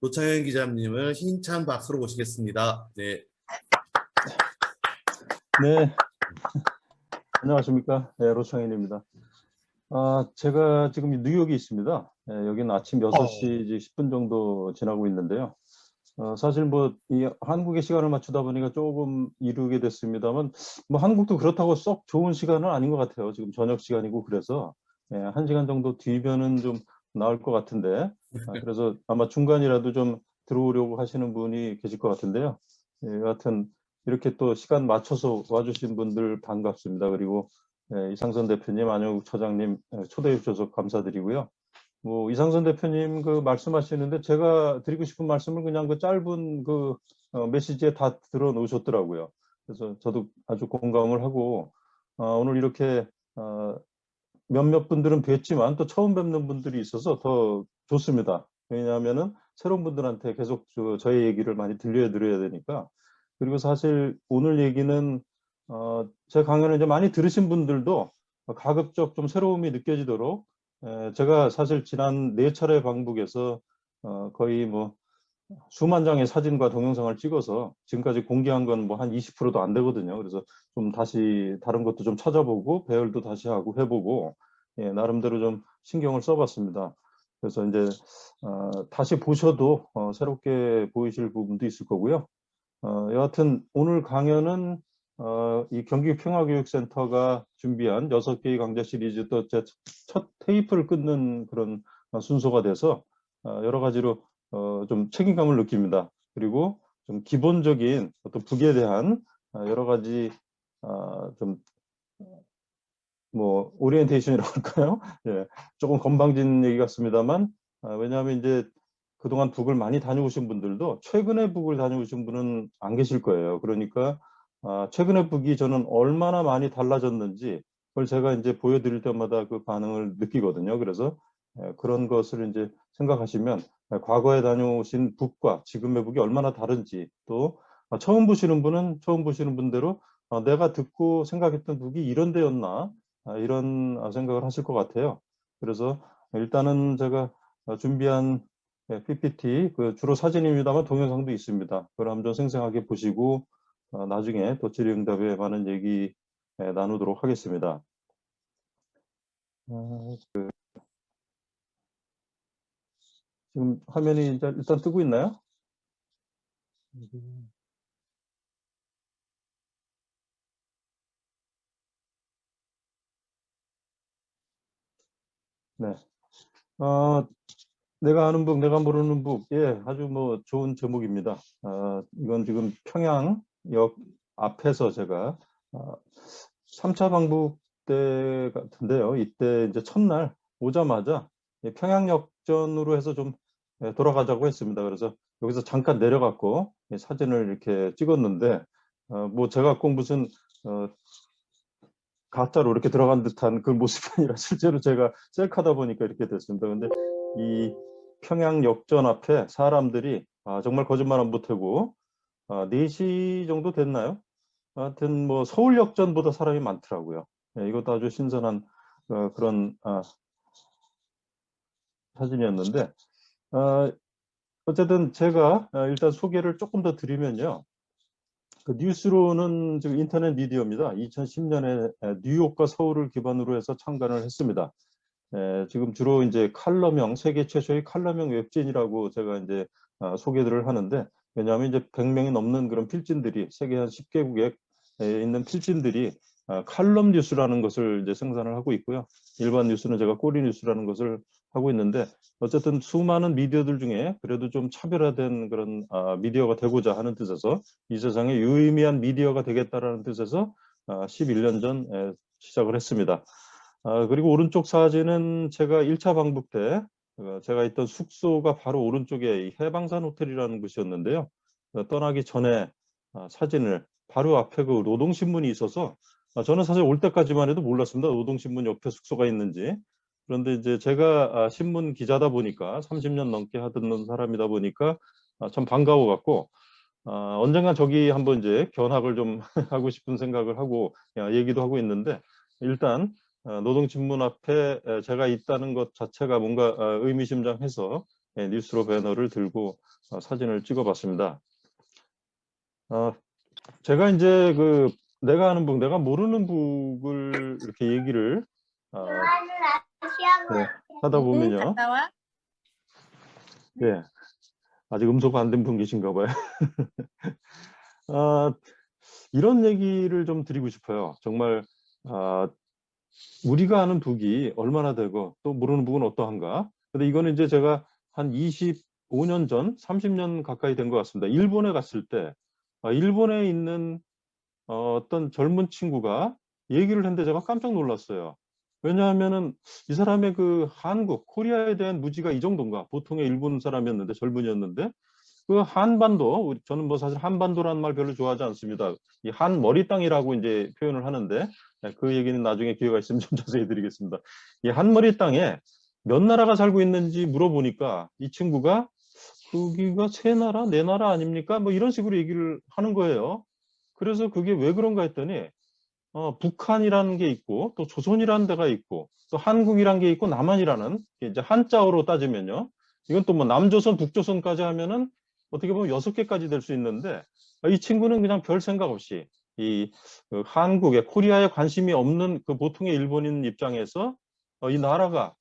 노창현 기자님을 힘찬 박수로 모시겠습니다. 네. 네, 안녕하십니까. 네, 로창현입니다. 제가 지금 뉴욕에 있습니다. 여기는 아침 6시 10분 정도 지나고 있는데요. 사실 뭐, 이 한국의 시간을 맞추다 보니까 조금 이르게 됐습니다만, 뭐, 한국도 그렇다고 썩 좋은 시간은 아닌 것 같아요. 지금 저녁 시간이고, 그래서, 1시간 정도 뒤면은 좀 나을 것 같은데, 그래서 아마 중간이라도 좀 들어오려고 하시는 분이 계실 것 같은데요. 여하튼, 이렇게 또 시간 맞춰서 와주신 분들 반갑습니다. 그리고, 이상선 대표님, 안영욱 처장님 초대해 주셔서 감사드리고요. 뭐 이상선 대표님 그 말씀하시는데 제가 드리고 싶은 말씀을 그냥 그 짧은 그 메시지에 다 들어 놓으셨더라고요. 그래서 저도 아주 공감을 하고 오늘 이렇게 몇몇 분들은 뵀지만 또 처음 뵙는 분들이 있어서 더 좋습니다. 왜냐하면은 새로운 분들한테 계속 저의 얘기를 많이 들려드려야 되니까. 그리고 사실 오늘 얘기는 제 강연을 이제 많이 들으신 분들도 가급적 좀 새로움이 느껴지도록 제가 사실 지난 4차례 방북에서 거의 뭐 수만 장의 사진과 동영상을 찍어서 지금까지 공개한 건 뭐 한 20%도 안 되거든요. 그래서 좀 다시 다른 것도 좀 찾아보고 배열도 다시 하고 해보고 나름대로 좀 신경을 써봤습니다. 그래서 이제 다시 보셔도 새롭게 보이실 부분도 있을 거고요. 여하튼 오늘 강연은 이 경기평화교육센터가 준비한 6개의 강좌 시리즈 또 제 첫 테이프를 끊는 그런 순서가 돼서 여러 가지로 좀 책임감을 느낍니다. 그리고 좀 기본적인 어떤 북에 대한 여러 가지 좀 뭐 오리엔테이션이라고 할까요? 예, 조금 건방진 얘기 같습니다만 왜냐하면 이제 그동안 북을 많이 다녀오신 분들도 최근에 북을 다녀오신 분은 안 계실 거예요. 그러니까 최근에 북이 저는 얼마나 많이 달라졌는지 그걸 제가 이제 보여드릴 때마다 그 반응을 느끼거든요. 그래서 그런 것을 이제 생각하시면 과거에 다녀오신 북과 지금의 북이 얼마나 다른지 또 처음 보시는 분은 처음 보시는 분대로 내가 듣고 생각했던 북이 이런 데였나 이런 생각을 하실 것 같아요. 그래서 일단은 제가 준비한 PPT, 그 주로 사진입니다만 동영상도 있습니다. 그걸 한번 좀 생생하게 보시고 나중에 또 질의응답에 많은 얘기 나누도록 하겠습니다. 지금 화면이 이제 일단 뜨고 있나요? 네. 내가 아는 북, 내가 모르는 북, 아주 뭐 좋은 제목입니다. 이건 지금 평양역 앞에서 제가 3차 방북 때 같은데요. 이때 이제 첫날 오자마자 평양역전으로 해서 좀 돌아가자고 했습니다. 그래서 여기서 잠깐 내려갔고 사진을 이렇게 찍었는데 뭐 제가 꼭 무슨 가짜로 이렇게 들어간 듯한 그 모습이 아니라 실제로 제가 셀카다 보니까 이렇게 됐습니다. 근데 이 평양역전 앞에 사람들이 정말 거짓말 안 보태고 4시 정도 됐나요? 하여튼 뭐 서울역전보다 사람이 많더라고요. 이것도 아주 신선한 그런 사진이었는데 어쨌든 제가 일단 소개를 조금 더 드리면요. 그 뉴스로는 지금 인터넷 미디어입니다. 2010년에 뉴욕과 서울을 기반으로 해서 창간을 했습니다. 지금 주로 이제 칼럼형, 세계 최초의 칼럼형 웹진이라고 제가 이제 소개들을 하는데, 왜냐하면 이제 100명이 넘는 그런 필진들이, 세계 한 10개국에 있는 필진들이 칼럼 뉴스라는 것을 이제 생산을 하고 있고요. 일반 뉴스는 제가 꼬리 뉴스라는 것을 하고 있는데, 어쨌든 수많은 미디어들 중에 그래도 좀 차별화된 그런 미디어가 되고자 하는 뜻에서 이 세상에 유의미한 미디어가 되겠다라는 뜻에서 11년 전 시작을 했습니다. 그리고 오른쪽 사진은 제가 1차 방북 때 제가 있던 숙소가 바로 오른쪽에 이 해방산 호텔이라는 곳이었는데요. 떠나기 전에 사진을 바로 앞에 그 노동신문이 있어서 저는 사실 올 때까지만 해도 몰랐습니다. 노동신문 옆에 숙소가 있는지. 그런데 이제 제가 신문 기자다 보니까 30년 넘게 하던 사람이다 보니까 참 반가워 갖고 언젠간 저기 한번 이제 견학을 좀 하고 싶은 생각을 하고 얘기도 하고 있는데 일단 노동신문 앞에 제가 있다는 것 자체가 뭔가 의미심장해서 뉴스로 배너를 들고 사진을 찍어봤습니다. 제가 이제 내가 아는 북, 내가 모르는 북을 이렇게 얘기를 네, 하다 보면요. 갔다 와. 예, 아직 음소거 안 된 분 계신가 봐요. 이런 얘기를 좀 드리고 싶어요. 정말 우리가 아는 북이 얼마나 되고 또 모르는 북은 어떠한가. 근데 이거는 이제 제가 한 25년 전, 30년 가까이 된 것 같습니다. 일본에 갔을 때 일본에 있는 어떤 젊은 친구가 얘기를 했는데 제가 깜짝 놀랐어요. 왜냐하면은 이 사람의 그 한국, 코리아에 대한 무지가 이 정도인가? 보통의 일본 사람이었는데, 젊은이였는데, 그 한반도, 저는 뭐 사실 한반도라는 말 별로 좋아하지 않습니다. 이 한머리 땅이라고 이제 표현을 하는데, 그 얘기는 나중에 기회가 있으면 좀 자세히 드리겠습니다. 이 한머리 땅에 몇 나라가 살고 있는지 물어보니까 이 친구가 거기가 세 나라, 네 나라 아닙니까? 뭐 이런 식으로 얘기를 하는 거예요. 그래서 그게 왜 그런가 했더니 북한이라는 게 있고 또 조선이라는 데가 있고 또 한국이라는 게 있고 남한이라는 이제 한자어로 따지면요. 이건 또 뭐 남조선, 북조선까지 하면은 어떻게 보면 6개까지 될 수 있는데 이 친구는 그냥 별 생각 없이 그 한국에 코리아에 관심이 없는 그 보통의 일본인 입장에서 이 나라가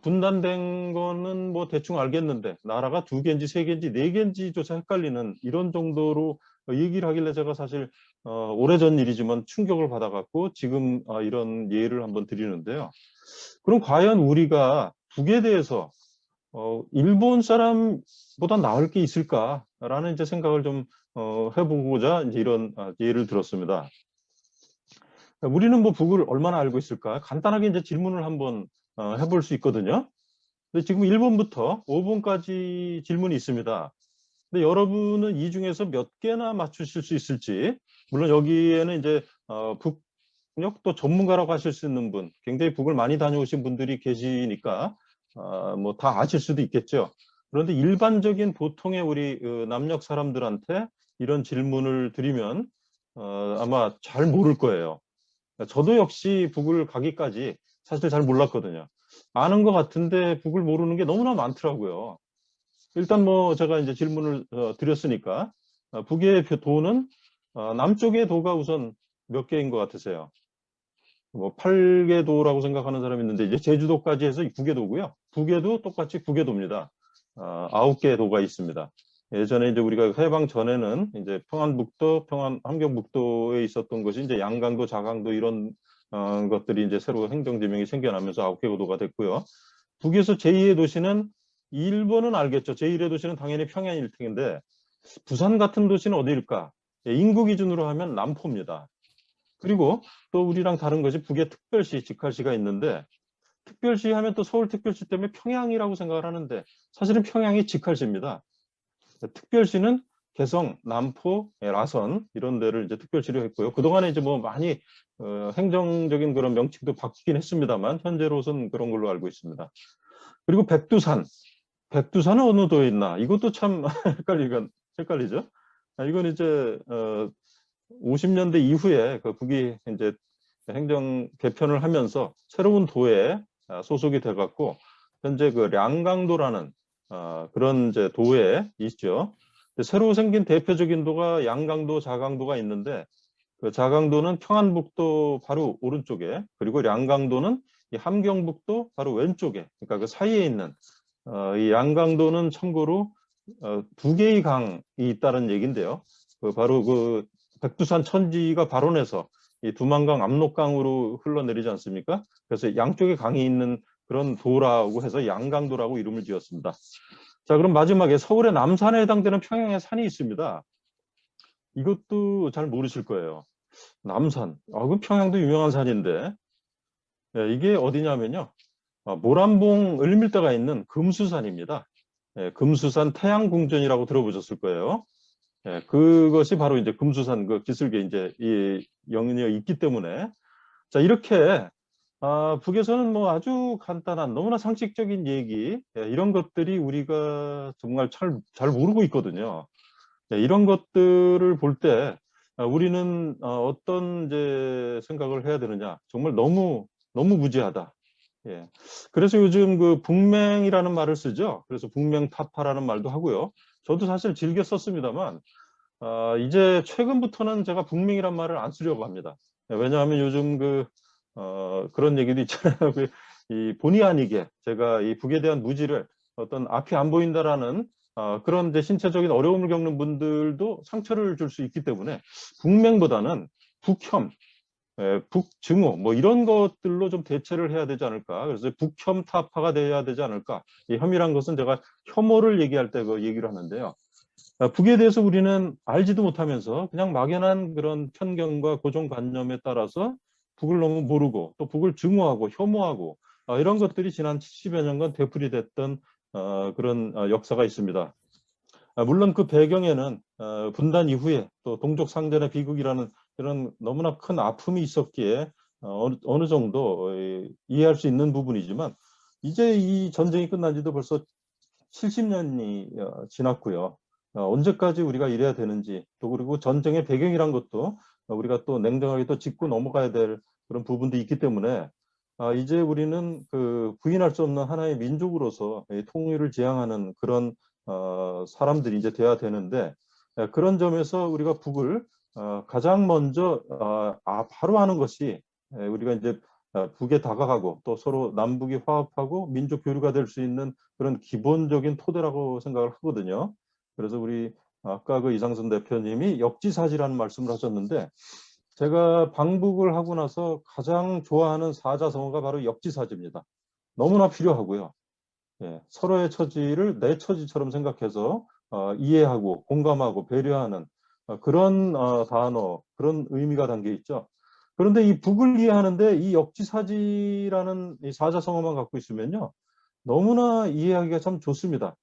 분단된 거는 뭐 대충 알겠는데 나라가 2개인지 3개인지 4개인지조차 헷갈리는 이런 정도로 얘기를 하길래 제가 사실 오래전 일이지만 충격을 받아갖고 지금 이런 예를 한번 드리는데요. 그럼 과연 우리가 북에 대해서 일본 사람보다 나을 게 있을까라는 이제 생각을 좀 해보고자 이제 이런 예를 들었습니다. 우리는 뭐 북을 얼마나 알고 있을까? 간단하게 이제 질문을 한번 해볼 수 있거든요. 근데 지금 1번부터 5번까지 질문이 있습니다. 근데 여러분은 이 중에서 몇 개나 맞추실 수 있을지, 물론 여기에는 이제 북역 또 전문가라고 하실 수 있는 분, 굉장히 북을 많이 다녀오신 분들이 계시니까 뭐 다 아실 수도 있겠죠. 그런데 일반적인 보통의 우리 남녘 사람들한테 이런 질문을 드리면 아마 잘 모를 거예요. 저도 역시 북을 가기까지 사실 잘 몰랐거든요. 아는 것 같은데 북을 모르는 게 너무나 많더라고요. 일단 뭐 제가 이제 질문을 드렸으니까 북의 도는 남쪽의 도가 우선 몇 개인 것 같으세요? 뭐 8개 도라고 생각하는 사람이 있는데 이제 제주도까지 해서 9개 도고요. 북에도 똑같이 9개 도입니다. 9개 도가 있습니다. 예전에 이제 우리가 해방 전에는 이제 평안북도, 함경북도에 있었던 것이 이제 양강도, 자강도 이런 것들이 이제 새로 행정지명이 생겨나면서 9개 도가 됐고요. 북에서 제2의 도시는 일본은 알겠죠. 제1의 도시는 당연히 평양일 텐데 부산 같은 도시는 어디일까? 인구 기준으로 하면 남포입니다. 그리고 또 우리랑 다른 것이 북에 특별시, 직할시가 있는데 특별시 하면 또 서울특별시 때문에 평양이라고 생각을 하는데 사실은 평양이 직할시입니다. 특별시는 개성, 남포, 라선 이런 데를 이제 특별시로 했고요. 그동안에 이제 뭐 많이 행정적인 그런 명칭도 바뀌긴 했습니다만 현재로서는 그런 걸로 알고 있습니다. 그리고 백두산. 백두산은 어느 도에 있나? 이것도 참 헷갈리죠? 이건 이제 50년대 이후에 그 북이 이제 행정 개편을 하면서 새로운 도에 소속이 돼갖고 현재 그 량강도라는 그런 이제 도에 있죠. 새로 생긴 대표적인 도가 양강도, 자강도가 있는데 그 자강도는 평안북도 바로 오른쪽에 그리고 량강도는 이 함경북도 바로 왼쪽에 그러니까 그 사이에 있는 이 양강도는 참고로 2개의 강이 있다는 얘기인데요. 바로 그 백두산 천지가 발원해서 이 두만강 압록강으로 흘러내리지 않습니까? 그래서 양쪽에 강이 있는 그런 도라고 해서 양강도라고 이름을 지었습니다. 자, 그럼 마지막에 서울의 남산에 해당되는 평양의 산이 있습니다. 이것도 잘 모르실 거예요. 남산. 그 평양도 유명한 산인데 이게 어디냐면요. 모란봉 을밀대가 있는 금수산입니다. 금수산 태양궁전이라고 들어보셨을 거예요. 그것이 바로 이제 금수산 그 기슭에 이제 이 영연이 있기 때문에 자 이렇게 북에서는 뭐 아주 간단한 너무나 상식적인 얘기 이런 것들이 우리가 정말 잘 모르고 있거든요. 이런 것들을 볼 때 우리는 어떤 이제 생각을 해야 되느냐 정말 너무 무지하다. 예. 그래서 요즘 그 북맹이라는 말을 쓰죠. 그래서 북맹타파라는 말도 하고요. 저도 사실 즐겨 썼습니다만, 이제 최근부터는 제가 북맹이란 말을 안 쓰려고 합니다. 예, 왜냐하면 요즘 그런 얘기도 있잖아요. 이 본의 아니게 제가 이 북에 대한 무지를 어떤 앞이 안 보인다라는 그런 이제 신체적인 어려움을 겪는 분들도 상처를 줄 수 있기 때문에 북맹보다는 북혐, 북증오 뭐 이런 것들로 좀 대체를 해야 되지 않을까. 그래서 북혐타파가 돼야 되지 않을까. 이 혐이란 것은 제가 혐오를 얘기할 때 그 얘기를 하는데요. 북에 대해서 우리는 알지도 못하면서 그냥 막연한 그런 편견과 고정관념에 따라서 북을 너무 모르고 또 북을 증오하고 혐오하고 이런 것들이 지난 70여 년간 되풀이됐던 그런 역사가 있습니다. 물론 그 배경에는 분단 이후에 또 동족 상전의 비극이라는 이런 너무나 큰 아픔이 있었기에 어느 정도 이해할 수 있는 부분이지만 이제 이 전쟁이 끝난 지도 벌써 70년이 지났고요. 언제까지 우리가 이래야 되는지 또 그리고 전쟁의 배경이란 것도 우리가 또 냉정하게 또 짚고 넘어가야 될 그런 부분도 있기 때문에 이제 우리는 그 부인할 수 없는 하나의 민족으로서 이 통일을 지향하는 그런 사람들이 이제 돼야 되는데 그런 점에서 우리가 북을 가장 먼저 바로 하는 것이 우리가 이제 북에 다가가고 또 서로 남북이 화합하고 민족 교류가 될 수 있는 그런 기본적인 토대라고 생각을 하거든요. 그래서 우리 아까 그 이상순 대표님이 역지사지라는 말씀을 하셨는데 제가 방북을 하고 나서 가장 좋아하는 사자성어가 바로 역지사지입니다. 너무나 필요하고요. 예, 서로의 처지를 내 처지처럼 생각해서 이해하고 공감하고 배려하는 그런 단어, 그런 의미가 담겨 있죠. 그런데 이 북을 이해하는데 이 역지사지라는 이 사자성어만 갖고 있으면요. 너무나 이해하기가 참 좋습니다.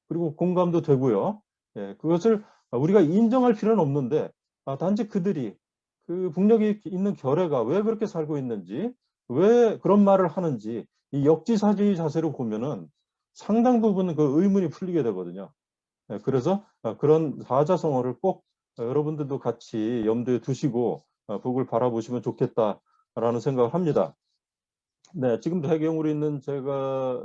그리고 공감도 되고요. 예, 그것을 우리가 인정할 필요는 없는데 단지 그들이 그 북녘에 있는 결애가 왜 그렇게 살고 있는지 왜 그런 말을 하는지 이 역지사지 자세로 보면은 상당 부분 그 의문이 풀리게 되거든요. 예, 그래서 그런 사자성어를 꼭 여러분들도 같이 염두에 두시고 북을 바라보시면 좋겠다라는 생각을 합니다. 네, 지금 배경으로 있는 제가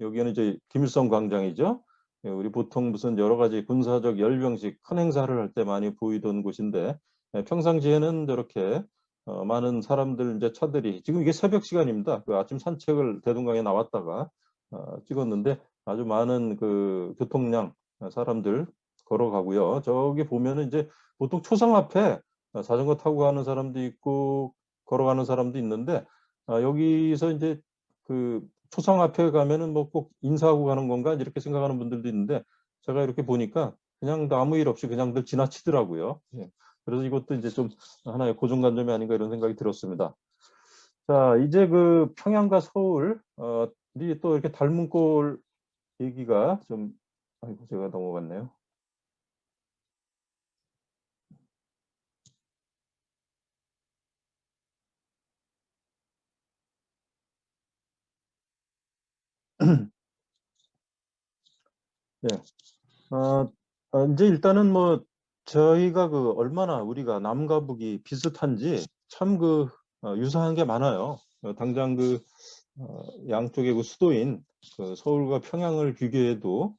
여기는 이제 김일성 광장이죠. 예, 우리 보통 무슨 여러 가지 군사적 열병식 큰 행사를 할 때 많이 보이던 곳인데 평상시에는 저렇게 많은 사람들 이제 차들이 지금 이게 새벽 시간입니다. 그 아침 산책을 대동강에 나왔다가 찍었는데 아주 많은 그 교통량 사람들 걸어가고요. 저기 보면은 이제 보통 초상 앞에 자전거 타고 가는 사람도 있고 걸어가는 사람도 있는데 여기서 이제 그 초상 앞에 가면은 뭐 꼭 인사하고 가는 건가 이렇게 생각하는 분들도 있는데 제가 이렇게 보니까 그냥 아무 일 없이 그냥들 지나치더라고요. 예. 그래서 이것도 이제 좀 하나의 고정관념이 아닌가 이런 생각이 들었습니다. 자, 이제 그 평양과 서울 또 이렇게 닮은 꼴 얘기가 좀 아이고 제가 넘어갔네요. 예. 이제 일단은 뭐 저희가 그 얼마나 우리가 남과 북이 비슷한지 참 유사한 게 많아요. 당장 양쪽의 그 수도인 그 서울과 평양을 비교해도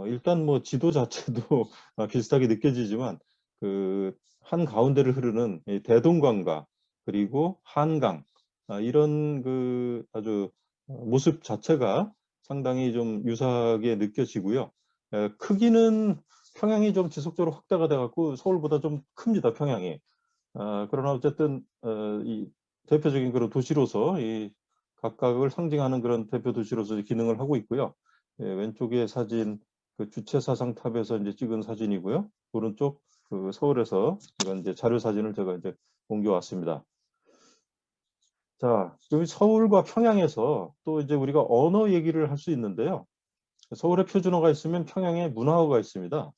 일단 뭐 지도 자체도 비슷하게 느껴지지만 그 한 가운데를 흐르는 이 대동강과 그리고 한강 이런 그 아주 모습 자체가 상당히 좀 유사하게 느껴지고요. 크기는 평양이 좀 지속적으로 확대가 돼갖고 서울보다 좀 큽니다, 평양이. 그러나 어쨌든 이 대표적인 그런 도시로서 이 각각을 상징하는 그런 대표 도시로서 기능을 하고 있고요. 예, 왼쪽에 사진 그 주체사상탑에서 이제 찍은 사진이고요. 오른쪽 그 서울에서 이런 이제 자료 사진을 제가 이제 옮겨왔습니다. 자, 여기 서울과 평양에서 또 이제 우리가 언어 얘기를 할 수 있는데요. 서울에 표준어가 있으면 평양에 문화어가 있습니다.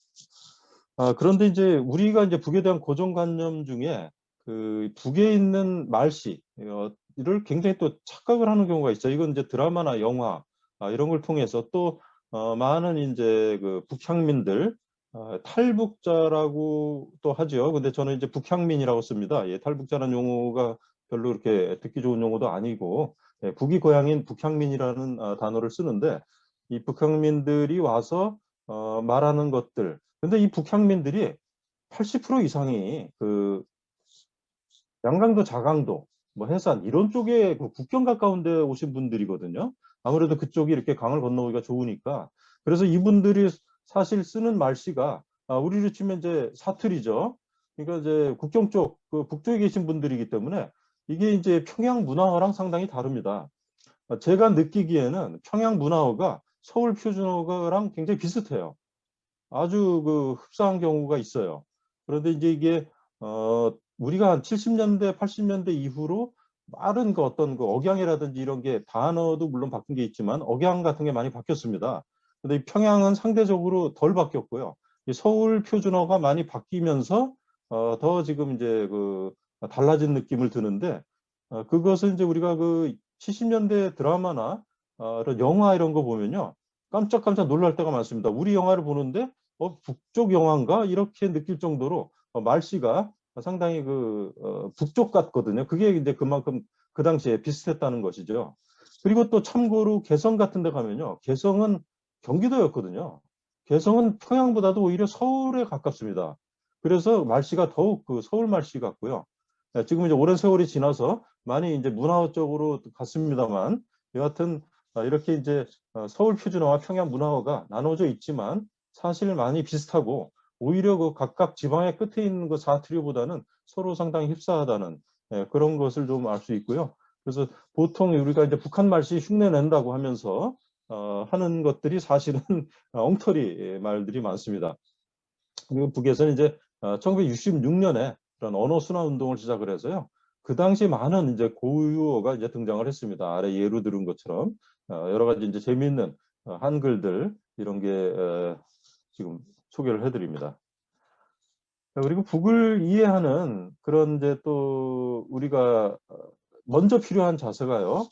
그런데 이제 우리가 이제 북에 대한 고정관념 중에 그 북에 있는 말씨를 굉장히 또 착각을 하는 경우가 있어요. 이건 이제 드라마나 영화 이런 걸 통해서 또 많은 이제 그 북향민들 탈북자라고 또 하죠. 근데 저는 이제 북향민이라고 씁니다. 예, 탈북자라는 용어가 별로 그렇게 듣기 좋은 용어도 아니고 북이 고향인 북향민이라는 단어를 쓰는데 이 북향민들이 와서 말하는 것들. 근데 이 북향민들이 80% 이상이 그 양강도, 자강도, 뭐 해산 이런 쪽에 그 국경 가까운 데 오신 분들이거든요. 아무래도 그쪽이 이렇게 강을 건너오기가 좋으니까. 그래서 이분들이 사실 쓰는 말씨가 우리로 치면 이제 사투리죠. 그러니까 이제 국경 쪽, 그 북쪽에 계신 분들이기 때문에 이게 이제 평양 문화어랑 상당히 다릅니다. 제가 느끼기에는 평양 문화어가 서울 표준어랑 굉장히 비슷해요. 아주 그 흡사한 경우가 있어요. 그런데 이제 이게 우리가 한 70년대, 80년대 이후로 빠른 그 어떤 그 억양이라든지 이런 게 단어도 물론 바뀐 게 있지만 억양 같은 게 많이 바뀌었습니다. 근데 이 평양은 상대적으로 덜 바뀌었고요. 이 서울 표준어가 많이 바뀌면서 더 지금 이제 그 달라진 느낌을 드는데 그것은 이제 우리가 그 70년대 드라마나 이런 영화 이런 거 보면요. 깜짝깜짝 놀랄 때가 많습니다. 우리 영화를 보는데 북쪽 영화인가? 이렇게 느낄 정도로 말씨가 상당히 북쪽 같거든요. 그게 이제 그만큼 그 당시에 비슷했다는 것이죠. 그리고 또 참고로 개성 같은 데 가면요. 개성은 경기도였거든요. 개성은 평양보다도 오히려 서울에 가깝습니다. 그래서 말씨가 더욱 그 서울 말씨 같고요. 지금 이제 오랜 세월이 지나서 많이 이제 문화 쪽으로 갔습니다만 여하튼 이렇게 이제 서울 표준어와 평양 문화어가 나눠져 있지만 사실 많이 비슷하고 오히려 그 각각 지방의 끝에 있는 그 사투리보다는 서로 상당히 흡사하다는 그런 것을 좀 알 수 있고요. 그래서 보통 우리가 이제 북한 말씨 흉내 낸다고 하면서 하는 것들이 사실은 엉터리 말들이 많습니다. 그리고 북에서는 이제 1966년에 그런 언어 순환 운동을 시작을 해서요. 그 당시 많은 이제 고유어가 이제 등장을 했습니다. 아래 예로 들은 것처럼 여러 가지 이제 재미있는 한글들 이런 게 지금 소개를 해드립니다. 그리고 북을 이해하는 그런 이제 또 우리가 먼저 필요한 자세가요.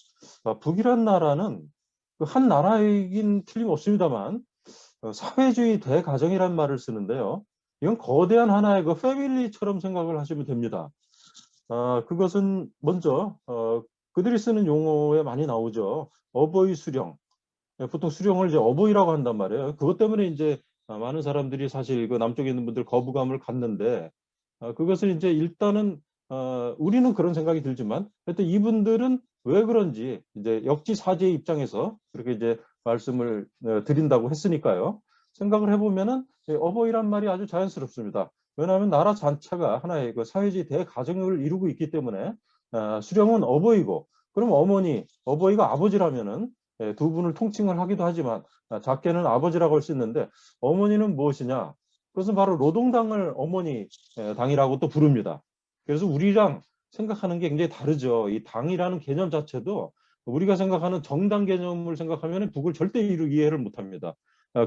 북이란 나라는 그한 나라이긴 틀림없습니다만 사회주의 대가정이란 말을 쓰는데요. 이건 거대한 하나의 그 패밀리처럼 생각을 하시면 됩니다. 그것은 먼저 그들이 쓰는 용어에 많이 나오죠. 어버이 수령. 보통 수령을 이제 어버이라고 한단 말이에요. 그것 때문에 이제 많은 사람들이 사실 그 남쪽에 있는 분들 거부감을 갖는데 그것을 이제 일단은 우리는 그런 생각이 들지만 하여튼 이분들은 왜 그런지 이제 역지사지의 입장에서 그렇게 이제 말씀을 드린다고 했으니까요. 생각을 해보면은 어버이란 말이 아주 자연스럽습니다. 왜냐하면 나라 전체가 하나의 그 사회주의 대가정을 이루고 있기 때문에 수령은 어버이고 그럼 어버이가 아버지라면은 두 분을 통칭을 하기도 하지만 작게는 아버지라고 할 수 있는데 어머니는 무엇이냐? 그것은 바로 노동당을 어머니 당이라고 또 부릅니다. 그래서 우리랑 생각하는 게 굉장히 다르죠. 이 당이라는 개념 자체도 우리가 생각하는 정당 개념을 생각하면 북을 절대 이해를 못합니다.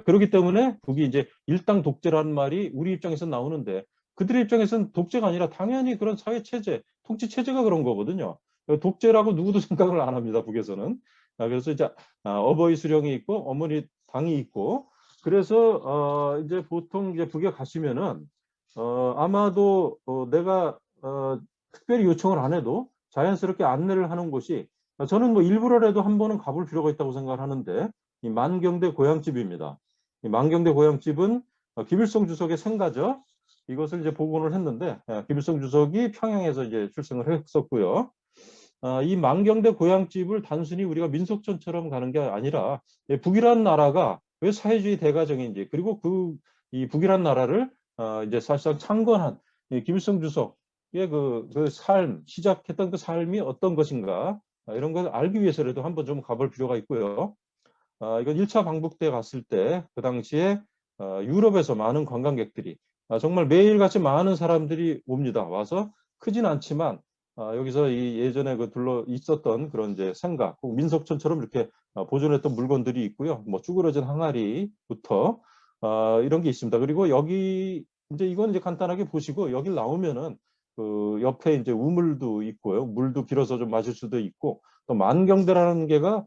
그렇기 때문에 북이 이제 일당 독재라는 말이 우리 입장에서 나오는데 그들의 입장에서는 독재가 아니라 당연히 그런 사회 체제, 통치 체제가 그런 거거든요. 독재라고 누구도 생각을 안 합니다. 북에서는. 그래서 이제 어버이 수령이 있고 어머니 당이 있고 그래서 이제 보통 이제 북에 가시면은 아마도 내가 특별히 요청을 안 해도 자연스럽게 안내를 하는 곳이 저는 뭐 일부러라도 한 번은 가볼 필요가 있다고 생각을 하는데 이 만경대 고향집입니다. 이 만경대 고향집은 김일성 주석의 생가죠. 이것을 이제 복원을 했는데 김일성 주석이 평양에서 이제 출생을 했었고요. 이 만경대 고향집을 단순히 우리가 민속촌처럼 가는 게 아니라 북이란 나라가 왜 사회주의 대가정인지 그리고 이 북이란 나라를 이제 사실상 창건한 김일성 주석의 그 삶, 시작했던 그 삶이 어떤 것인가 이런 걸 알기 위해서라도 한번 좀 가볼 필요가 있고요. 이건 1차 방북 때 갔을 때 그 당시에 유럽에서 많은 관광객들이 정말 매일같이 많은 사람들이 옵니다. 와서 크진 않지만 여기서 이 예전에 그 둘러 있었던 그런 이제 생각, 혹은 민속촌처럼 이렇게 보존했던 물건들이 있고요. 뭐 쭈그러진 항아리부터 이런 게 있습니다. 그리고 여기 이제 이건 이제 간단하게 보시고 여기 나오면은 그 옆에 이제 우물도 있고요. 물도 길어서 좀 마실 수도 있고 또 만경대라는 게가